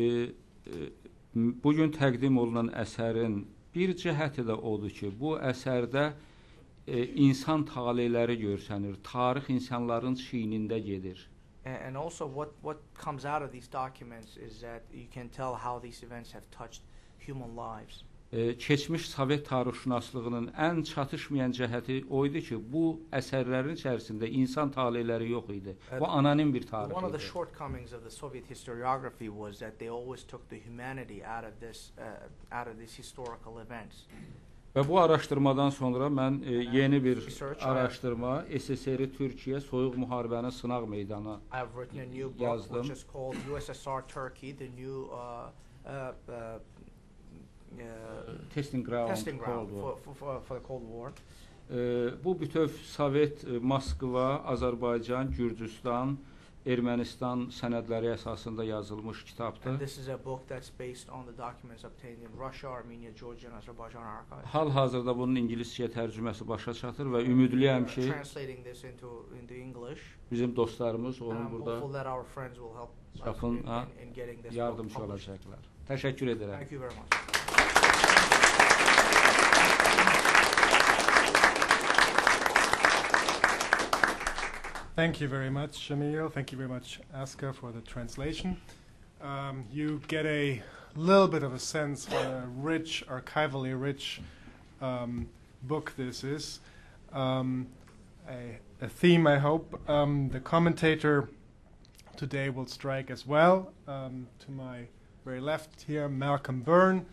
bugün təqdim olunan əsərin bir cəhəti də odur ki, bu əsərdə insan taleyləri görsənir, tarix insanların çiynində gedir. And also what comes out of these documents is that you can tell how these events have touched human lives. Keçmiş Sovet tarixşünaslığının ən çatışmayan cəhəti o idi ki, bu əsərlərin içərisində insan taleyləri yox idi. Bu anonim bir tarix idi. One of the shortcomings of the Soviet historiography was that they always took the humanity out of these historical events. Və bu araşdırmadan sonra mən yeni bir araşdırma SSR Türkiyə soyuq müharibənin sınaq meydanı yazdım. Which is called USSR Turkey, the new testing ground, testing ground Cold War. for the Cold War. Bu bütöv Sovet, Moskva, Azərbaycan, Gürcüstan, Ermənistan sənədləri əsasında yazılmış kitabdır. And this is a book that's based on the documents obtained in Russia, Armenia, Georgia, and Azerbaijan archives. Hal-hazırda bunun ingiliscəyə tərcüməsi başa çatır və ümidliyəm ki, Translating this into English. bizim dostlarımız onun I'm burada hopeful that our friends will help us çapın in getting this yardımcı book published. olacaqlar. Təşəkkür edirəm. Thank you very much. Thank you very much, Jamil. Thank you very much, Aska, for the translation. You get a little bit of a sense what a rich, archivally rich book this is. A theme, I hope, the commentator today will strike as well. To my very left here, Malcolm Byrne,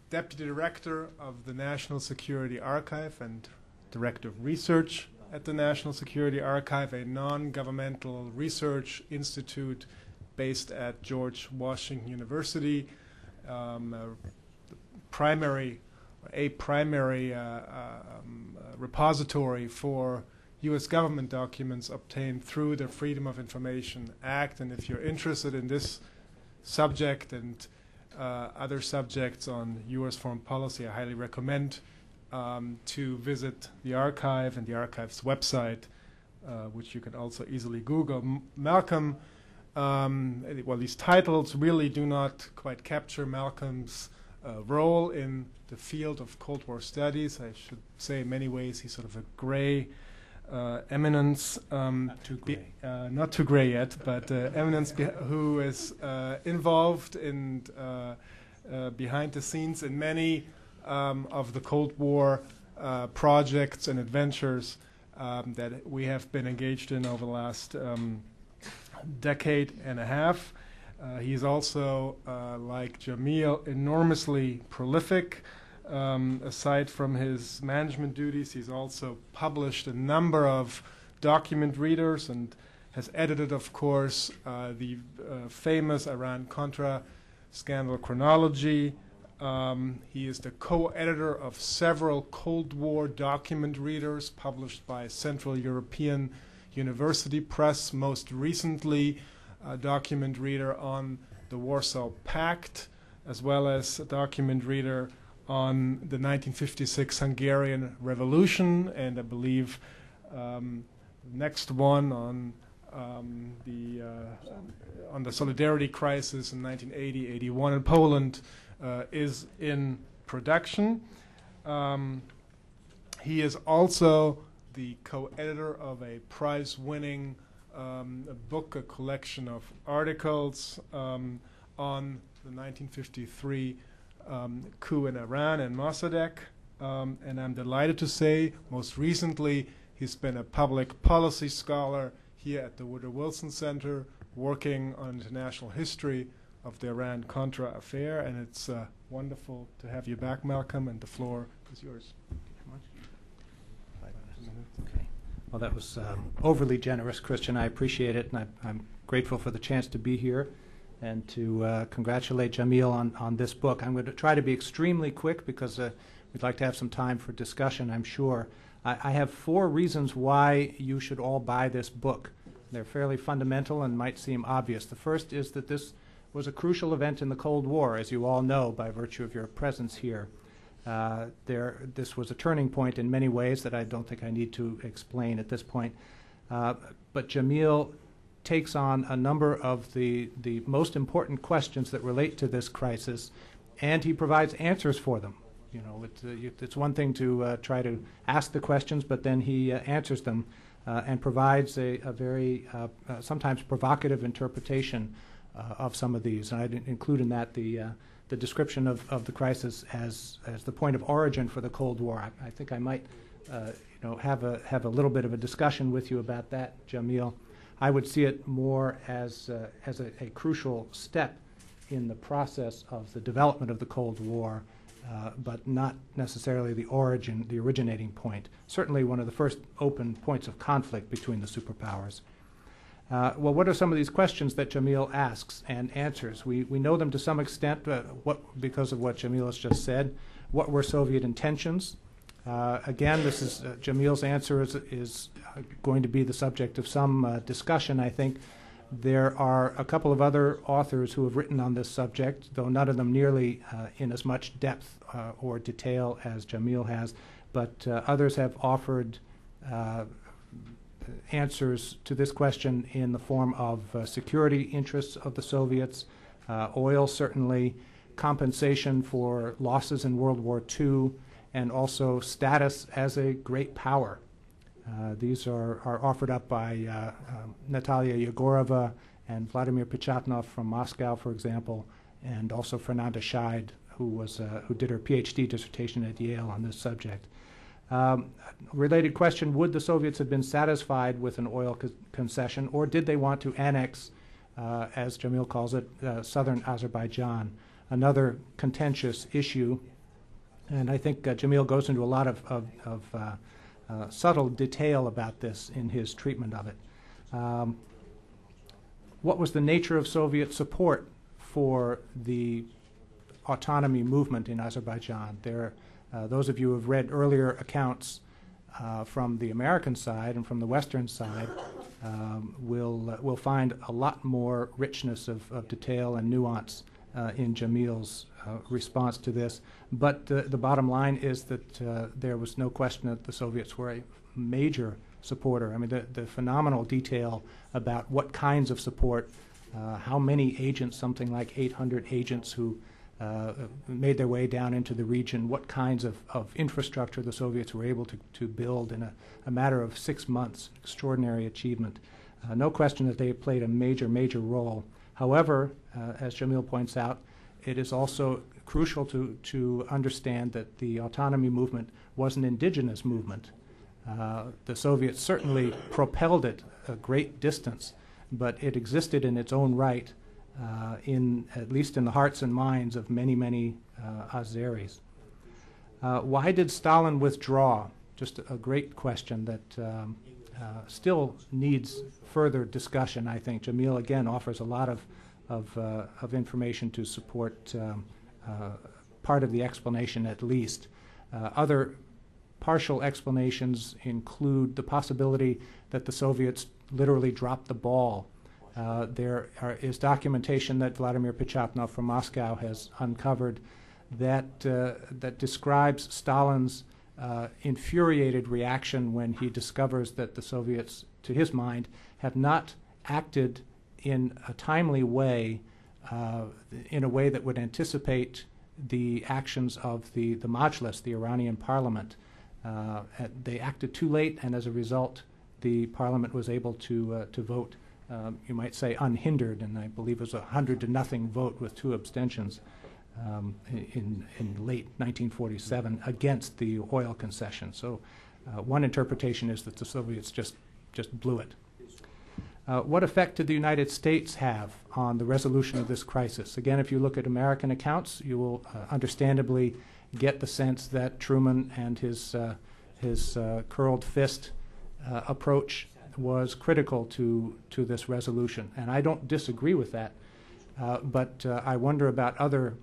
Deputy Director of the National Security Archive and Director of Research at the National Security Archive, a non-governmental research institute based at George Washington University, a primary repository for U.S. government documents obtained through the Freedom of Information Act. And if you're interested in this subject and other subjects on U.S. foreign policy, I highly recommend to visit the archive and the archive's website, which you can also easily Google. Malcolm, well, these titles really do not quite capture Malcolm's role in the field of Cold War studies. I should say in many ways he's sort of a gray eminence. Not too gray. Not too gray yet, but eminence who is involved in behind the scenes in many of the Cold War projects and adventures that we have been engaged in over the last decade and a half. He's also, like Jamil, enormously prolific. Aside from his management duties, he's also published a number of document readers and has edited, of course, the famous Iran-Contra scandal chronology. He is the co-editor of several Cold War document readers published by Central European University Press, most recently a document reader on the Warsaw Pact, as well as a document reader on the 1956 Hungarian Revolution, and I believe next one on the Solidarity Crisis in 1980-81 in Poland is in production. He is also the co-editor of a prize-winning book, a collection of articles on the 1953 coup in Iran and Mossadegh. And I'm delighted to say, most recently, he's been a public policy scholar here at the Woodrow Wilson Center, working on international history of the Iran-Contra affair. And it's wonderful to have you back, Malcolm, and the floor is yours. Okay. Well, that was overly generous, Christian. I appreciate it, and I'm grateful for the chance to be here and to congratulate Jamil on this book. I'm going to try to be extremely quick because we'd like to have some time for discussion, I'm sure. I have 4 reasons why you should all buy this book. They're fairly fundamental and might seem obvious. The first is that this was a crucial event in the Cold War, as you all know by virtue of your presence here. This was a turning point in many ways that I don't think I need to explain at this point. But Jamil takes on a number of the most important questions that relate to this crisis, and he provides answers for them. You know, it's one thing to try to ask the questions, but then he answers them and provides a very sometimes provocative interpretation of some of these. And I'd include in that the description of the crisis as the point of origin for the Cold War. I think I might have a little bit of a discussion with you about that, Jamil. I would see it more as a crucial step in the process of the development of the Cold War, but not necessarily the originating point. Certainly one of the first open points of conflict between the superpowers. Well, what are some of these questions that Jamil asks and answers? We know them to some extent because of what Jamil has just said. What were Soviet intentions? Again, this is Jamil's answer is going to be the subject of some discussion, I think. There are a couple of other authors who have written on this subject, though none of them nearly in as much depth or detail as Jamil has, but others have offered answers to this question in the form of security interests of the Soviets, oil certainly, compensation for losses in World War II, and also status as a great power. These are offered up by Natalia Yegorova and Vladimir Pechatnov from Moscow, for example, and also Fernanda Scheid, who did her PhD dissertation at Yale on this subject. Related question, would the Soviets have been satisfied with an oil concession, or did they want to annex, as Jamil calls it, southern Azerbaijan? Another contentious issue, and I think Jamil goes into a lot of subtle detail about this in his treatment of it. What was the nature of Soviet support for the autonomy movement in Azerbaijan? Those of you who have read earlier accounts from the American side and from the Western side will find a lot more richness of detail and nuance in Jamil's response to this. But the bottom line is that there was no question that the Soviets were a major supporter. I mean, the phenomenal detail about what kinds of support, how many agents, something like 800 agents who made their way down into the region, what kinds of infrastructure the Soviets were able to build in a matter of 6 months, extraordinary achievement. No question that they played a major, major role. However, as Jamil points out, it is also crucial to understand that the autonomy movement was an indigenous movement. The Soviets certainly propelled it a great distance, but it existed in its own right, at least in the hearts and minds of many, many Azeris. Why did Stalin withdraw? Just a great question that still needs further discussion, I think. Jamil, again, offers a lot of information to support part of the explanation, at least. Other partial explanations include the possibility that the Soviets literally dropped the ball. There is documentation that Vladimir Pechatnov from Moscow has uncovered that describes Stalin's infuriated reaction when he discovers that the Soviets, to his mind, have not acted in a timely way, in a way that would anticipate the actions of the Majlis, the Iranian parliament. They acted too late, and as a result, the parliament was able to vote, you might say, unhindered, and I believe it was 100-0 vote with 2 abstentions in late 1947 against the oil concession. So one interpretation is that the Soviets just blew it. What effect did the United States have on the resolution of this crisis? Again, if you look at American accounts, you will understandably get the sense that Truman and his curled fist approach was critical to this resolution. And I don't disagree with that, but I wonder about other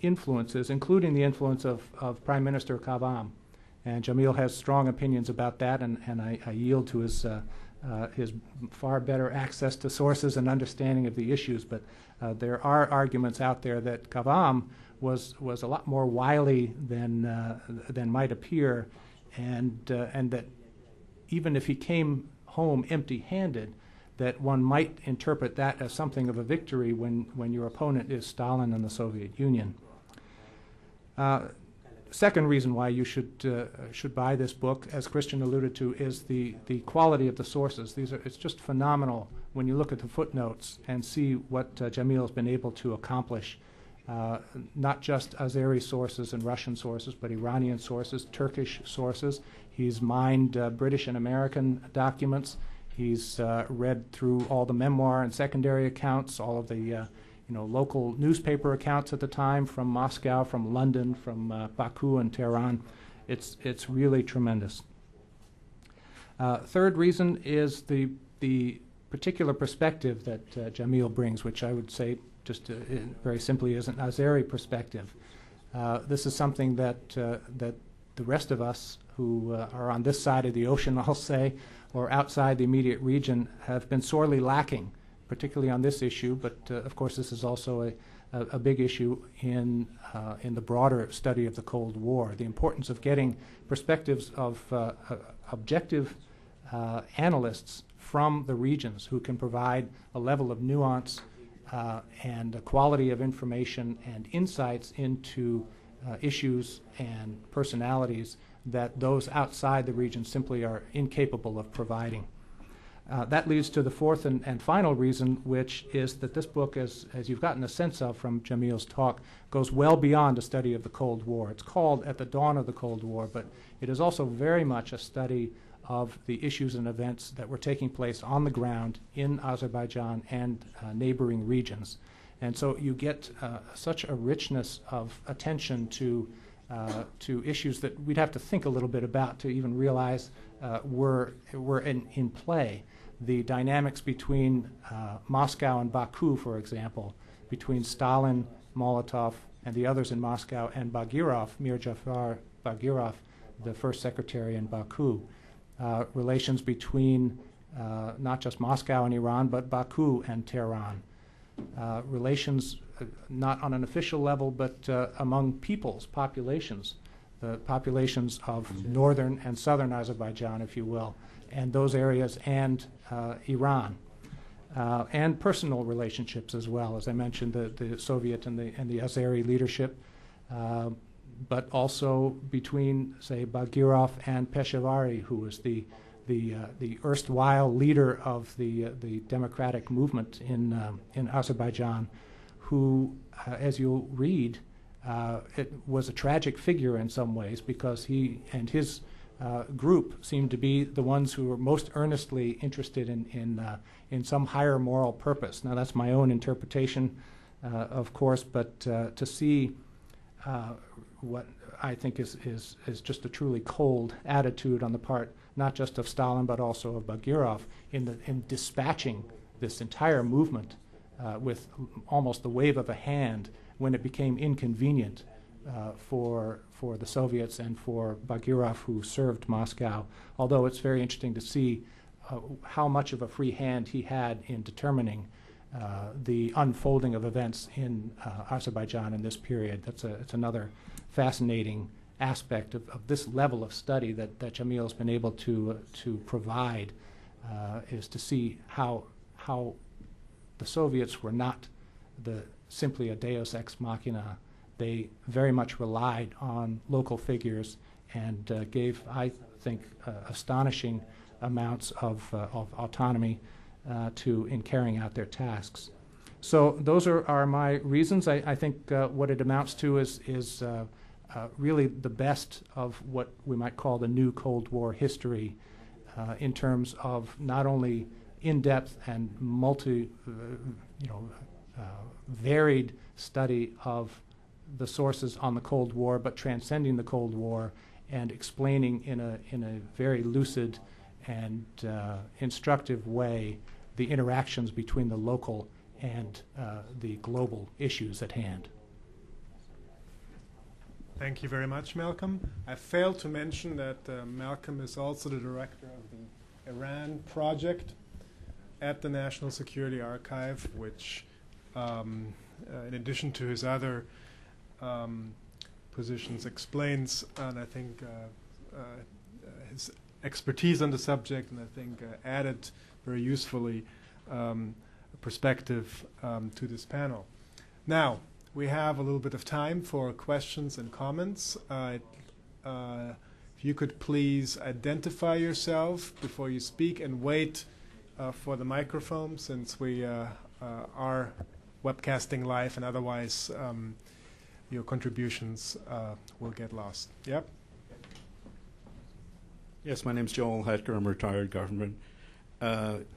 influences, including the influence of Prime Minister Kavam. And Jamil has strong opinions about that, and I yield to his far better access to sources and understanding of the issues. But there are arguments out there that Kavam was a lot more wily than might appear, and that even if he came home empty-handed, that one might interpret that as something of a victory when your opponent is Stalin and the Soviet Union. Second reason why you should buy this book, as Christian alluded to, is the quality of the sources. It's just phenomenal when you look at the footnotes and see what Jamil has been able to accomplish. Not just Azeri sources and Russian sources, but Iranian sources, Turkish sources. He's mined British and American documents. He's read through all the memoir and secondary accounts, all of the local newspaper accounts at the time from Moscow, from London, from Baku and Tehran. It's really tremendous. Third reason is the particular perspective that Jamil brings, which I would say just very simply is an Azeri perspective. This is something that the rest of us who are on this side of the ocean, I'll say, or outside the immediate region, have been sorely lacking, particularly on this issue. But of course, this is also a big issue in the broader study of the Cold War. The importance of getting perspectives of objective analysts from the regions who can provide a level of nuance and a quality of information and insights into issues and personalities that those outside the region simply are incapable of providing. That leads to the fourth and final reason, which is that this book, as you've gotten a sense of from Jamil's talk, goes well beyond a study of the Cold War. It's called At the Dawn of the Cold War, but it is also very much a study of the issues and events that were taking place on the ground in Azerbaijan and neighboring regions. And so you get such a richness of attention to issues that we'd have to think a little bit about to even realize were in play. The dynamics between Moscow and Baku, for example, between Stalin, Molotov, and the others in Moscow, and Bagirov, Mir Jafar Bagirov, the first secretary in Baku. Relations between not just Moscow and Iran, but Baku and Tehran. Relations not on an official level, but among populations, the populations of northern and southern Azerbaijan, if you will, and those areas, and Iran. And personal relationships as well, as I mentioned, the Soviet and the Azeri leadership, but also between, say, Bagirov and Peshawari, who was the erstwhile leader of the democratic movement in Azerbaijan, who, as you'll read, it was a tragic figure in some ways because he and his group seemed to be the ones who were most earnestly interested in some higher moral purpose. Now, that's my own interpretation, of course, but to see what I think is just a truly cold attitude on the part not just of Stalin but also of Bagirov in dispatching this entire movement with almost the wave of a hand when it became inconvenient for the Soviets and for Bagirov, who served Moscow. Although it's very interesting to see how much of a free hand he had in determining the unfolding of events in Azerbaijan in this period. It's another fascinating aspect of this level of study that Jamil has been able to provide, is to see how the Soviets were not simply a deus ex machina. They very much relied on local figures and gave, I think, astonishing amounts of autonomy in carrying out their tasks. So those are my reasons. I think what it amounts to is really the best of what we might call the new Cold War history in terms of not only in-depth and varied study of the sources on the Cold War, but transcending the Cold War and explaining in a very lucid and instructive way the interactions between the local and the global issues at hand. Thank you very much, Malcolm. I failed to mention that Malcolm is also the director of the Iran project at the National Security Archive, which, in addition to his other positions, explains, and I think his expertise on the subject, and I think added very usefully a perspective to this panel. Now, we have a little bit of time for questions and comments. If you could please identify yourself before you speak and wait for the microphone, since we are webcasting live, and otherwise your contributions will get lost. Yep. Yes, my name's Joel Hetker. I'm a retired government.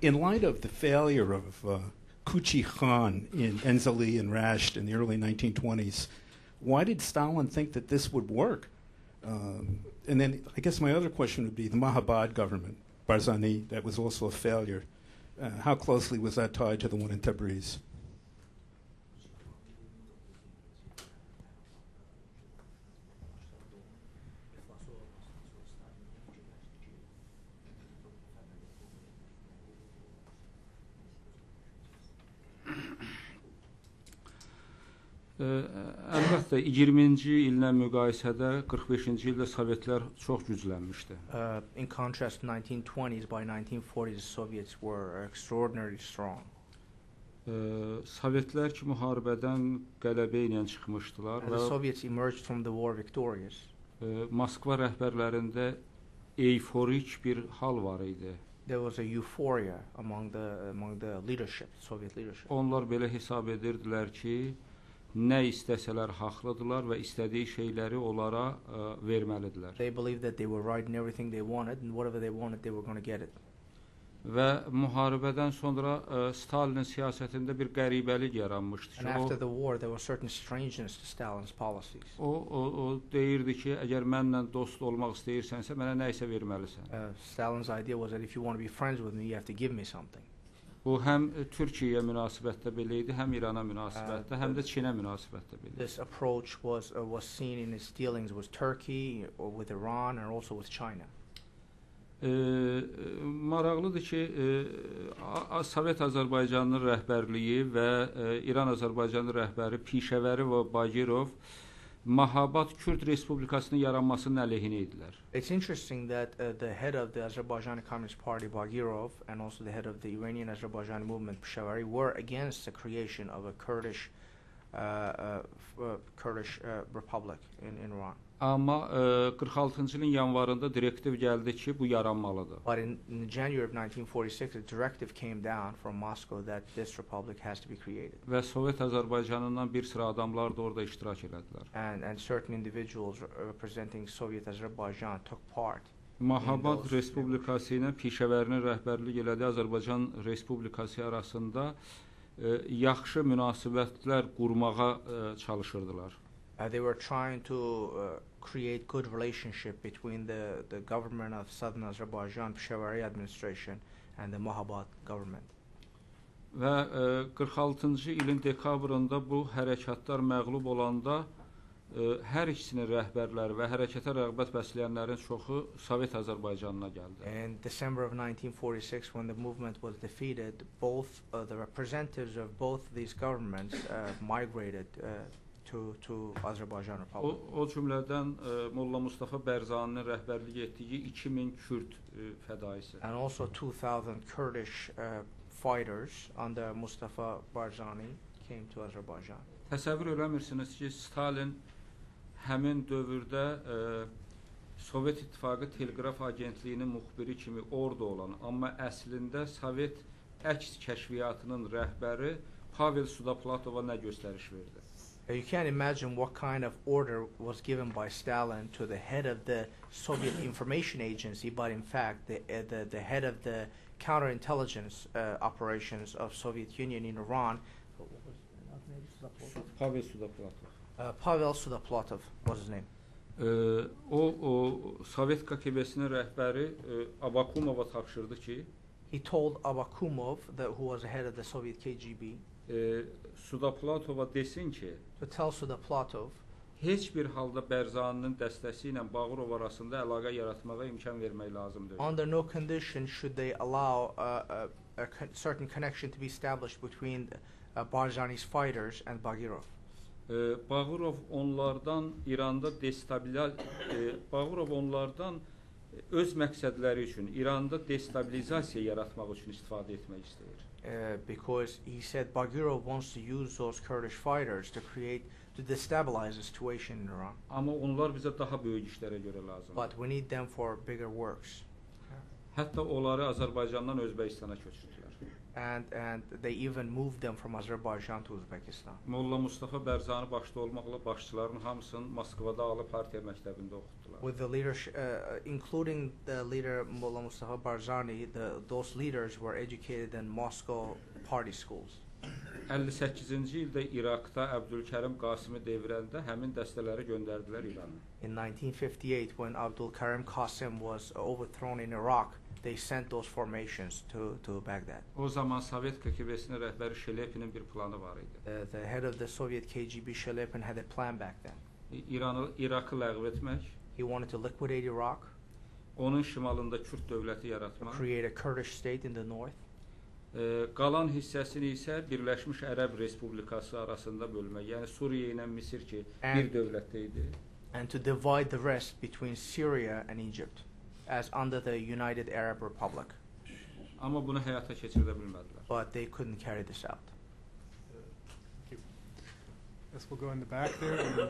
In light of the failure of Kuchi Khan in Enzeli and Rasht in the early 1920s, why did Stalin think that this would work? And then I guess my other question would be the Mahabad government, Barzani, that was also a failure. How closely was that tied to the one in Tabriz? Əlbəttə 20-ci illə müqayisədə 45-ci ildə Sovetlər çox güclənmişdi. In contrast to 1920s, by 1940s, the Soviets were extraordinarily strong. Sovetlər ki müharibədən qələbə ilə çıxmışdılar And the Soviets emerged from the war victorious. Moskva rəhbərlərində eyforik bir hal var idi. There was a euphoria among the leadership, Soviet leadership. Onlar belə hesab edirdilər ki, nə istəsələr haqlıdılar və istədiyi şeyləri onlara verməlidirlər. They believed that they were right in everything they wanted, and whatever they wanted, they were going to get it. Və müharibədən sonra Stalinin siyasətində bir qəribəlik yaranmışdı And ki, after the war, there was certain strangeness to Stalin's policies. o deyirdi ki, əgər mənlə dost olmaq istəyirsənsə, mənə nə isə verməlisən. Stalin's idea was that if you want to be friends with me, you have to give me something. Bu həm Türkiyəyə münasibətdə belə idi, həm İrana münasibətdə, həm də Çinə münasibətdə belə idi. This approach was seen in its dealings with Turkey, or with Iran, and also with China. Maraqlıdır ki, Sovet Azərbaycanının rəhbərliyi və İran Azərbaycanının rəhbəri Pişəvəri və Bagirov Mahabat Kürd Respublikasının yaranmasının əleyhinə idilər. It's interesting that the head of the Azerbaijani Communist Party, Bagirov, and also the head of the Iranian Azerbaijani movement, Peshawari, were against the creation of a Kurdish republic in Iran. Amma 46-cı ilin yanvarında direktiv gəldi ki, bu yaranmalıdır. But in January of 1946, a directive came down from Moscow that this republic has to be created. Və Sovet Azərbaycanından bir sıra adamlar da orada iştirak elədilər. And certain individuals representing Soviet Azerbaijan took part. Mahabat Respublikası ilə Pişəvərinin rəhbərlik elədiyi Azərbaycan Respublikası arasında yaxşı münasibətlər qurmağa çalışırdılar. They were trying to create good relationship between the government of Southern Azerbaijan, Peshawari administration, and the Mahabat government. Və 46-cı ilin dekabrında bu hərəkatlar məğlub olanda hər ikisinin rəhbərləri və hərəkətə rəğbət bəsləyənlərin çoxu Sovet Azərbaycanına gəldi. In December of 1946, when the movement was defeated, both the representatives of both these governments migrated to Azerbaijan Republic. O cümlədən Molla Mustafa Bərzaninin rəhbərlik etdiyi 2000 Kürd fədaisi. And also 2000 Kurdish fighters under Mustafa Barzani came to Azerbaijan. Təsəvvür eləmirsiniz ki, Stalin həmin dövrdə Sovet İttifaqı Teleqraf Agentliyinin müxbiri kimi orada olan, amma əslində Sovet əks kəşfiyyatının rəhbəri Pavel Sudaplatova nə göstəriş verdi? You can't imagine what kind of order was given by Stalin to the head of the Soviet Information Agency, but in fact the head of the counterintelligence operations of Soviet Union in Iran. Pavel Sudaplatov. Pavel Sudaplatov was his name. O Sovet KGB-sinin rəhbəri Abakumova tapşırdı ki, he told Abakumov, who was the head of the Soviet KGB, Sudaplatova desin ki, to tell Sudaplatov heç bir halda Bərzaninin dəstəsi ilə Bağırov arasında əlaqə yaratmağa imkan vermək lazımdır. Under no condition should they allow a certain connection to be established between Barzani's fighters and Bagirov. Bağırov onlardan İranda Bağırov onlardan öz məqsədləri üçün İranda destabilizasiya yaratmaq üçün istifadə etmək istəyir. Because he said Bagirov wants to use those Kurdish fighters to destabilize the situation in Iran. Amma onlar bizə daha böyük işlərə görə lazımdır. But we need them for bigger works. Hətta onları Azərbaycandan Özbəkistana köçürdülər. And they even moved them from Azerbaijan to Uzbekistan. Molla Mustafa Bərzani başda olmaqla başçıların hamısını Moskvada Ali Partiya məktəbində oxutdular. With the leadership, including the leader Molla Mustafa Barzani, those leaders were educated in Moscow party schools. 58-ci ildə İraqda Əbdülkərim Qasimi devrəndə həmin dəstələri göndərdilər İrana. In 1958, when Abdul Karim Qasim was overthrown in Iraq, they sent those formations to Baghdad. O zaman Sovet KGB'sinin rəhbəri Shelepin'in bir planı var idi. The head of the Soviet KGB, Shelepin, had a plan back then. Irak'ı ləğv etmək, He wanted to liquidate Iraq, onun şimalında Kürt dövləti yaratmaq, create a Kurdish state in the north, qalan hissəsini isə Birləşmiş Ərəb Respublikası arasında bölmək. Yəni Suriyə ilə Misir ki, bir dövlətdə idi. and to divide the rest between Syria and Egypt, as under the United Arab Republic. Amma bunu həyata keçirdə bilmədilər. But they couldn't carry this out. Yes, we'll go in the back there. And then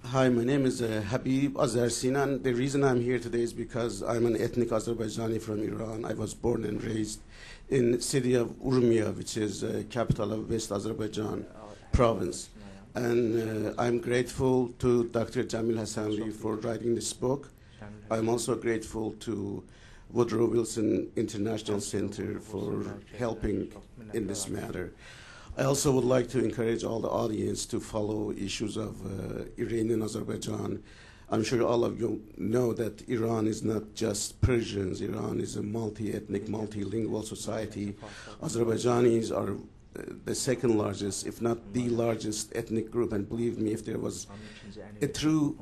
Hi, my name is Habib Azarsinan. The reason I'm here today is because I'm an ethnic Azerbaijani from Iran. I was born and raised in the city of Urmia, which is capital of West Azerbaijan province. And I'm grateful to Dr. Jamil Hassanli for writing this book. I'm also grateful to Woodrow Wilson International Center for helping in this matter. I also would like to encourage all the audience to follow issues of Iran and Azerbaijan. I'm sure all of you know that Iran is not just Persians. Iran is a multi-ethnic, multilingual society. Azerbaijanis are the second largest, if not the largest ethnic group. And believe me, if there was a true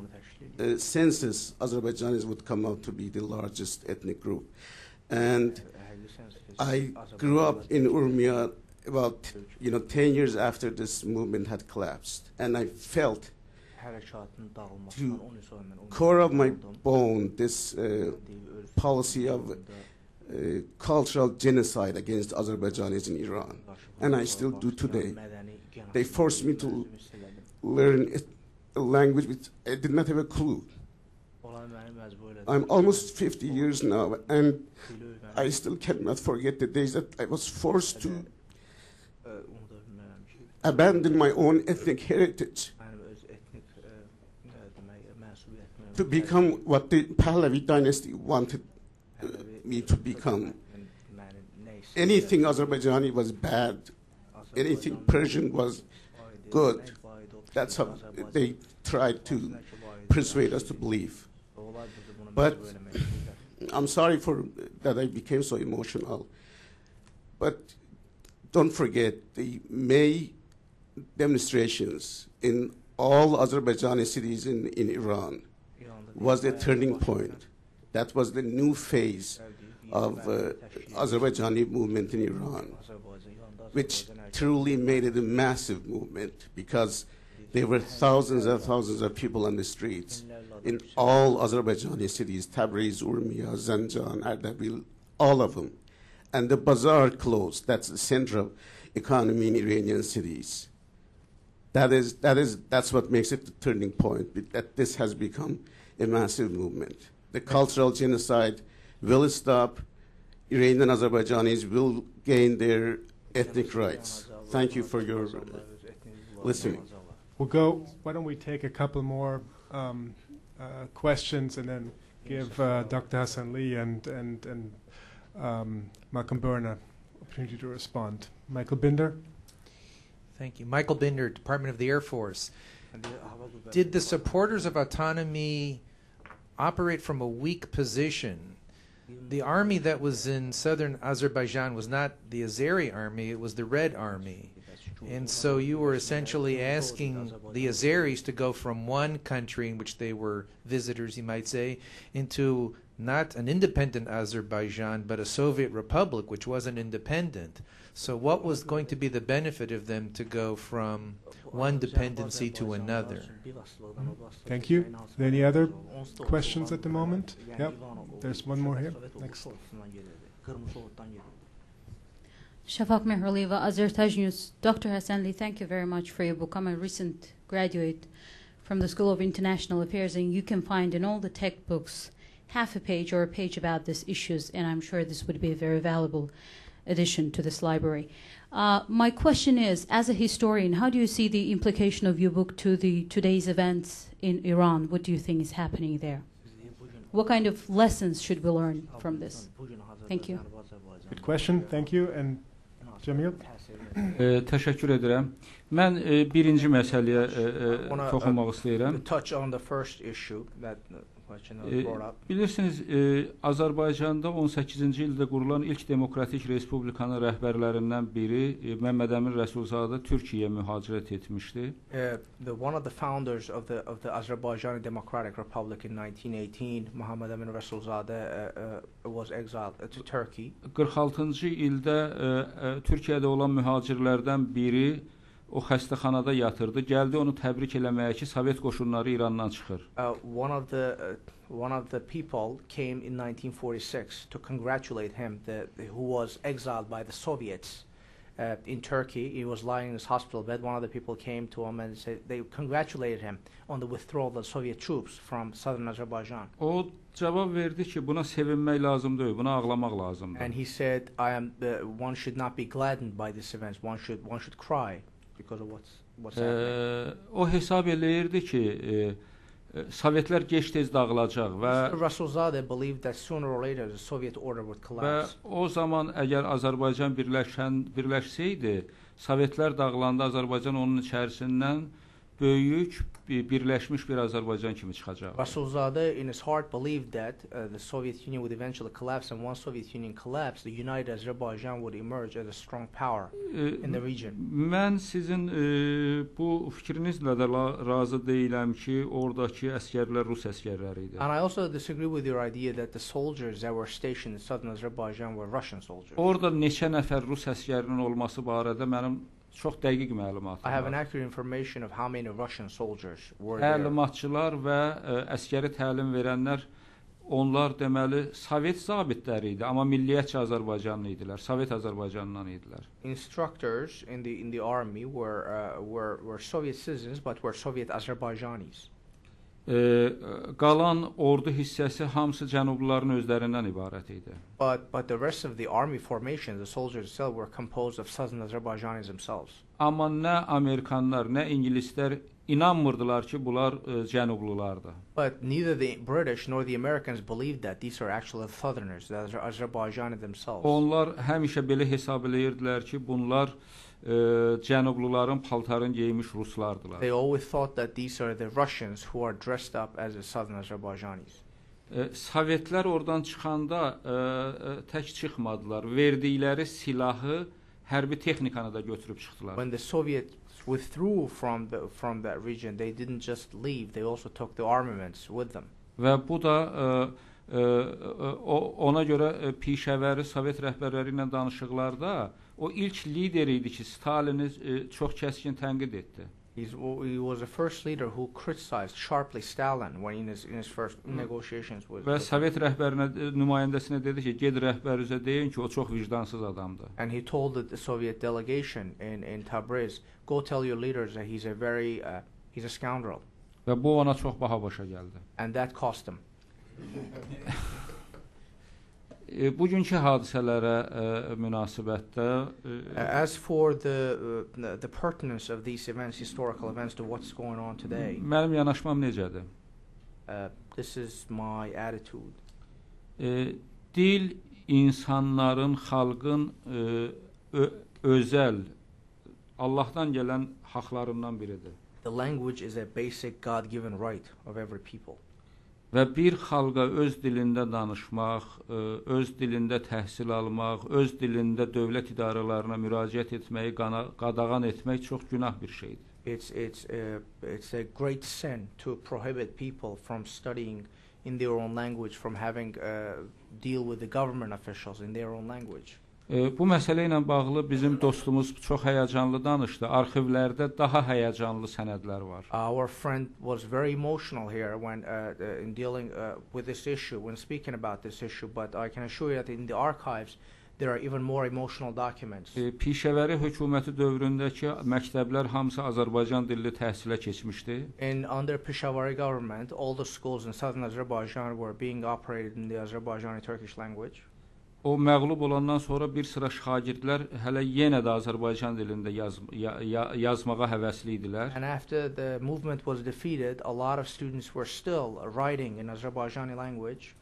census, Azerbaijanis would come out to be the largest ethnic group. And I grew up in Urmia about 10 years after this movement had collapsed, and I felt to core of my bone this policy of cultural genocide against Azerbaijanis in Iran, and I still do today. They forced me to learn a language which I did not have a clue. I'm almost 50 years now, and I still cannot forget the days that I was forced to abandon my own ethnic heritage to become what the Pahlavi dynasty wanted me to become. Anything Azerbaijani was bad, anything Persian was good. That's how they tried to persuade us to believe. But I'm sorry for that I became so emotional. But don't forget, the May demonstrations in all Azerbaijani cities in Iran was the turning point. That was the new phase of Azerbaijani movement in Iran, which truly made it a massive movement because there were thousands and thousands of people on the streets in all Azerbaijani cities, Tabriz, Urmia, Zanjan, Ardabil, all of them. And the bazaar closed. That's the center of economy in Iranian cities. That's what makes it the turning point, that this has become a massive movement. The cultural genocide will stop. Iranian Azerbaijanis will gain their ethnic rights. Thank you for your listening. we'll go. Why don't we take a couple more questions and then give Dr. Hassanli and Malcolm Byrne an opportunity to respond. Michael Binder. Thank you. Michael Binder, Department of the Air Force. Did the supporters of autonomy operate from a weak position? The army that was in southern Azerbaijan was not the Azeri army, it was the Red Army. And so you were essentially asking the Azeris to go from one country in which they were visitors, you might say, into not an independent Azerbaijan, but a Soviet republic, which wasn't independent. So what was going to be the benefit of them to go from one dependency to another? Thank you. Any other questions at the moment? Yep. There's one more here. Next. Shafak Mehralieva, Azertaj News. Dr. Hassanli, thank you very much for your book. I'm a recent graduate from the School of International Affairs, and you can find in all the textbooks half a page or a page about these issues, and I'm sure this would be a very valuable addition to this library. My question is, as a historian, how do you see the implication of your book to today's events in Iran? What do you think is happening there? What kind of lessons should we learn from this? Thank you. Good question. Thank you. And Jamil? Təşəkkür edirəm. Mən birinci məsələyə toxunmaq istəyirəm. Touch on the first issue that question that was brought up. Bilirsiniz, Azərbaycanda 18-ci ildə qurulan ilk demokratik respublikanın rəhbərlərindən biri Məmməd Əmin Rəsulzadə Türkiyəyə mühacirət etmişdi. One of the founders of the Azerbaijani Democratic Republic in 1918, Muhammad Amin Rasulzadeh, was exiled to Turkey. 46-cı ildə Türkiyədə olan mühacirlərdən biri o xəstəxanada yatırdı. Gəldi onu təbrik eləməyə ki, Sovet qoşunları İrandan çıxır. One of the people came in 1946 to congratulate him, who was exiled by the Soviets in Turkey. He was lying in his hospital bed. One of the people came to him and said they congratulated him on the withdrawal of the Soviet troops from southern Azerbaijan. O cavab verdi ki, buna sevinmək lazım deyil, buna ağlamaq lazımdır. And he said, one should not be gladdened by these events. One should cry because of what's happening. O hesab eləyirdi ki, Sovetlər gec-tez dağılacaq və Rasulzadeh believed that sooner or later the Soviet order would collapse. Və o zaman əgər Azərbaycan birləşsəydi, Sovetlər dağılanda Azərbaycan onun içərisindən böyük birləşmiş bir Azərbaycan kimi çıxacaq. Rasulzadeh in his heart believed that the Soviet Union would eventually collapse, and once Soviet Union collapsed, the united Azerbaijan would emerge as a strong power in the region. Mən sizin bu fikrinizlə də razı deyiləm ki, oradakı əskərlər Rus əskərləri idi. And I also disagree with your idea that the soldiers that were stationed in southern Azerbaijan were Russian soldiers. Orada neçə nəfər Rus əskərinin olması barədə mənim çox dəqiq məlumatım var. I have an accurate information of how many Russian soldiers were there. Təlimatçılar və əskəri təlim verənlər, onlar deməli Sovet zabitləri idi, amma milliyyətçi Azərbaycanlı idilər, Sovet Azərbaycanından idilər. Instructors in the army were Soviet citizens, but were Soviet Azerbaijanis. Qalan ordu hissəsi hamısı cənubluların özlərindən ibarət idi. But the rest of the army formation, the soldiers itself, were composed of southern Azerbaijanis themselves. Amma nə Amerikanlar, nə İngilislər inanmırdılar ki, bunlar cənublulardır. But neither the British nor the Americans believed that these are actually the southerners, that are Azerbaijani themselves. Onlar həmişə belə hesab eləyirdilər ki, bunlar cənubluların paltarını geymiş ruslardılar. They always thought that these are the Russians who are dressed up as the southern Azerbaijanis. Sovetlər oradan çıxanda tək çıxmadılar. Verdikləri silahı, hərbi texnikanı da götürüb çıxdılar. When the Soviets withdrew from that region, they didn't just leave, they also took the armaments with them. Və bu da ona görə pişəvəri Sovet rəhbərləri ilə danışıqlarda o ilk lider idi ki, Stalini çox kəskin tənqid etdi. He was the first leader who criticized sharply Stalin when in his first negotiations with. Və Sovet rəhbərinə nümayəndəsinə dedi ki, ged rəhbərinizə deyin ki, o çox vicdansız adamdır. And he told the Soviet delegation in Tabriz, go tell your leaders that he's a scoundrel. Və bu ona çox baha başa gəldi. And that cost him. Bugünkü hadisələrə münasibətdə as for the pertinence of these events, historical events, to what's going on today, mənim yanaşmam necədir? This is my attitude. Dil insanların, xalqın özəl Allahdan gələn haqlarından biridir. The language is a basic God-given right of every people. Və bir xalqa öz dilində danışmaq, öz dilində təhsil almaq, öz dilində dövlət idarələrine müraciət etməyi qadağan etmək çox günah bir şeydir. It's a great sin to prohibit people from studying in their own language, from having deal with the government officials in their own language. Bu məsələ ilə bağlı bizim dostumuz çox həyəcanlı danışdı. Arxivlərdə daha həyəcanlı sənədlər var. Our friend was very emotional here when in dealing with this issue, when speaking about this issue, but I can assure you that in the archives there are even more emotional documents. Pişəvəri hökuməti dövründəki məktəblər hamısı Azərbaycan dilli təhsilə keçmişdi. Under Peshawari government, all the schools in southern Azerbaijan were being operated in the Azerbaijani Turkish language. O məğlub olandan sonra bir sıra şagirdlər hələ yenə də Azərbaycan dilində yazmağa həvəsli idilər. And after the movement was defeated, a lot of students were still writing in Azerbaijani language.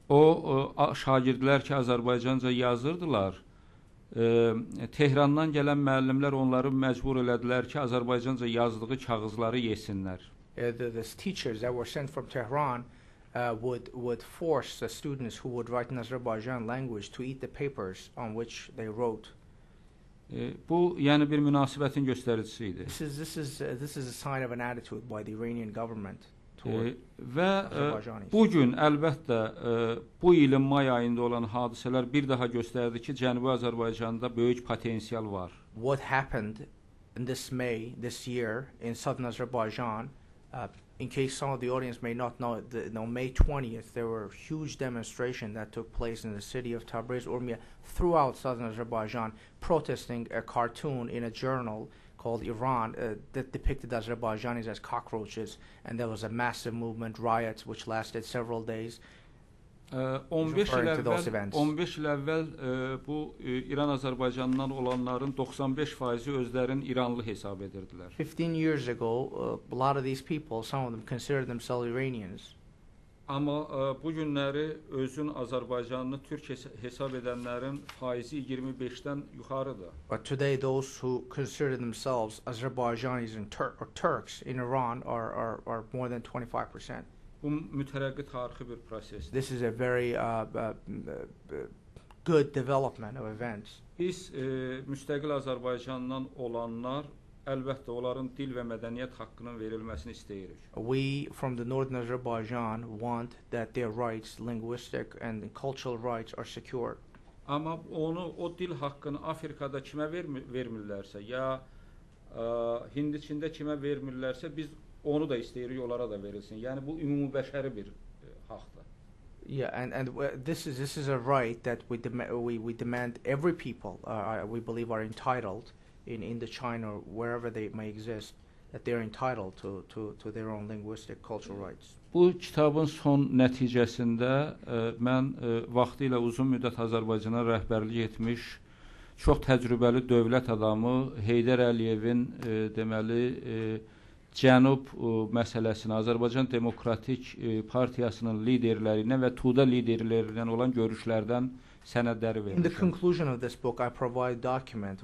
O şagirdlər ki, Azərbaycanca yazırdılar, Tehrandan gələn müəllimlər onları məcbur elədilər ki, Azərbaycanca yazdığı kağızları yesinlər. The teachers that were sent from Tehran would force the students who would write in Azerbaijan language to eat the papers on which they wrote. Bu yəni bir münasibətin göstəricisi idi. This is a sign of an attitude by the Iranian government toward Və Azerbaijanis. bu gün əlbəttə bu ilin may ayında olan hadisələr bir daha göstərdi ki, Cənubi Azərbaycanda böyük potensial var. What happened in this year in southern Azerbaijan, in case some of the audience may not know, May 20th, there were huge demonstrations that took place in the city of Tabriz, Urmia, throughout southern Azerbaijan, protesting a cartoon in a journal called Iran that depicted Azerbaijanis as cockroaches, and there was a massive movement, riots, which lasted several days. 15 il əvvəl bu İran Azərbaycandan olanların 95%-i özlərini İranlı hesab edirdilər. 15 years ago, a lot of these people, some of them considered themselves Iranians. Amma bu günləri özün Azərbaycanlı türk hesab edənlərin faizi 25-dən yuxarıdır. But today, those who consider themselves Azerbaijanis and Turks in Iran are more than 25%. Bu mütərəqqi tarixi bir prosesdir. This is a very good development of events. Biz müstəqil Azərbaycandan olanlar əlbəttə onların dil və mədəniyyət haqqının verilməsini istəyirik. We from the northern Azerbaijan want that their rights, linguistic and cultural rights, are secured. Amma o dil haqqını Afrikada kimə vermirlərsə, ya Hindiçində kimə vermirlərsə, biz onu da istəyirik, onlara da verilsin. Yəni bu ümumbəşəri bir haqqdır. Yeah, and this is a right that we demand every people we believe are entitled in Indochina or wherever they may exist, that they are entitled to their own linguistic cultural rights. Bu kitabın son nəticəsində mən vaxtilə uzun müddət Azərbaycana rəhbərlik etmiş çox təcrübəli dövlət adamı Heydər Əliyevin deməli Cənub məsələsini Azərbaycan Demokratik Partiyasının liderlərinə və TUDA liderlərindən olan görüşlərdən sənədləri vermişəm. In the conclusion of this book, I provide a document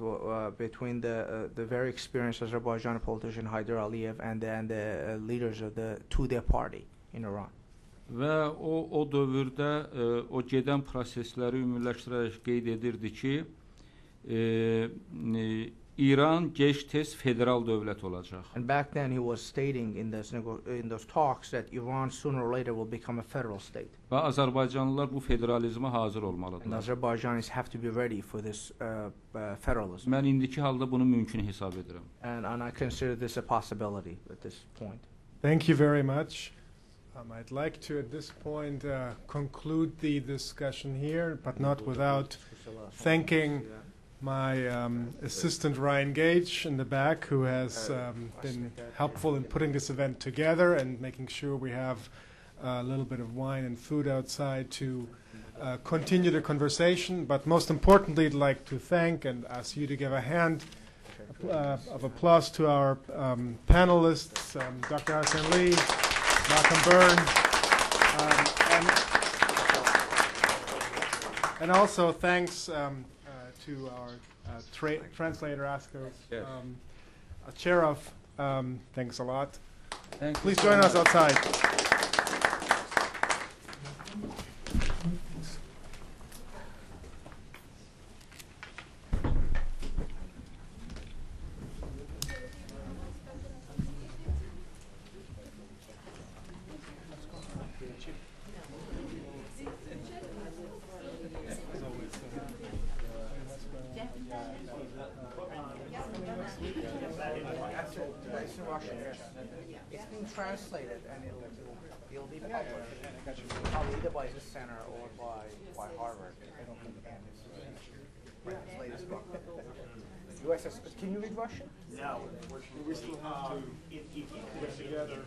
between the very experienced Azerbaijani politician Heydar Aliyev and the leaders of the TUDA party in Iran. Və o dövrdə o gedən prosesləri ümumiləşdirərək qeyd edirdi ki, İran gec-tez federal dövlət olacaq. And back then he was stating in those talks that Iran sooner or later will become a federal state. Və Azərbaycanlılar bu federalizmə hazır And olmalıdırlar. Azerbaijanis have to be ready for this federalism. Mən indiki halda bunu mümkün hesab edirəm. And I consider this a possibility at this point. Thank you very much. I'd like to, at this point, conclude the discussion here, but not without thanking my assistant Ryan Gage in the back, who has been helpful in putting this event together and making sure we have a little bit of wine and food outside to continue the conversation. But most importantly, I'd like to thank and ask you to give a hand of applause to our panelists, Dr. Hassan Lee, Malcolm Byrne, and also thanks to our translator, Asker Cherov. Thanks a lot. Please join us outside. It's been translated and it'll be published either by this center or by Harvard. And it's his latest book. Can you read Russian? No, we still have to put together.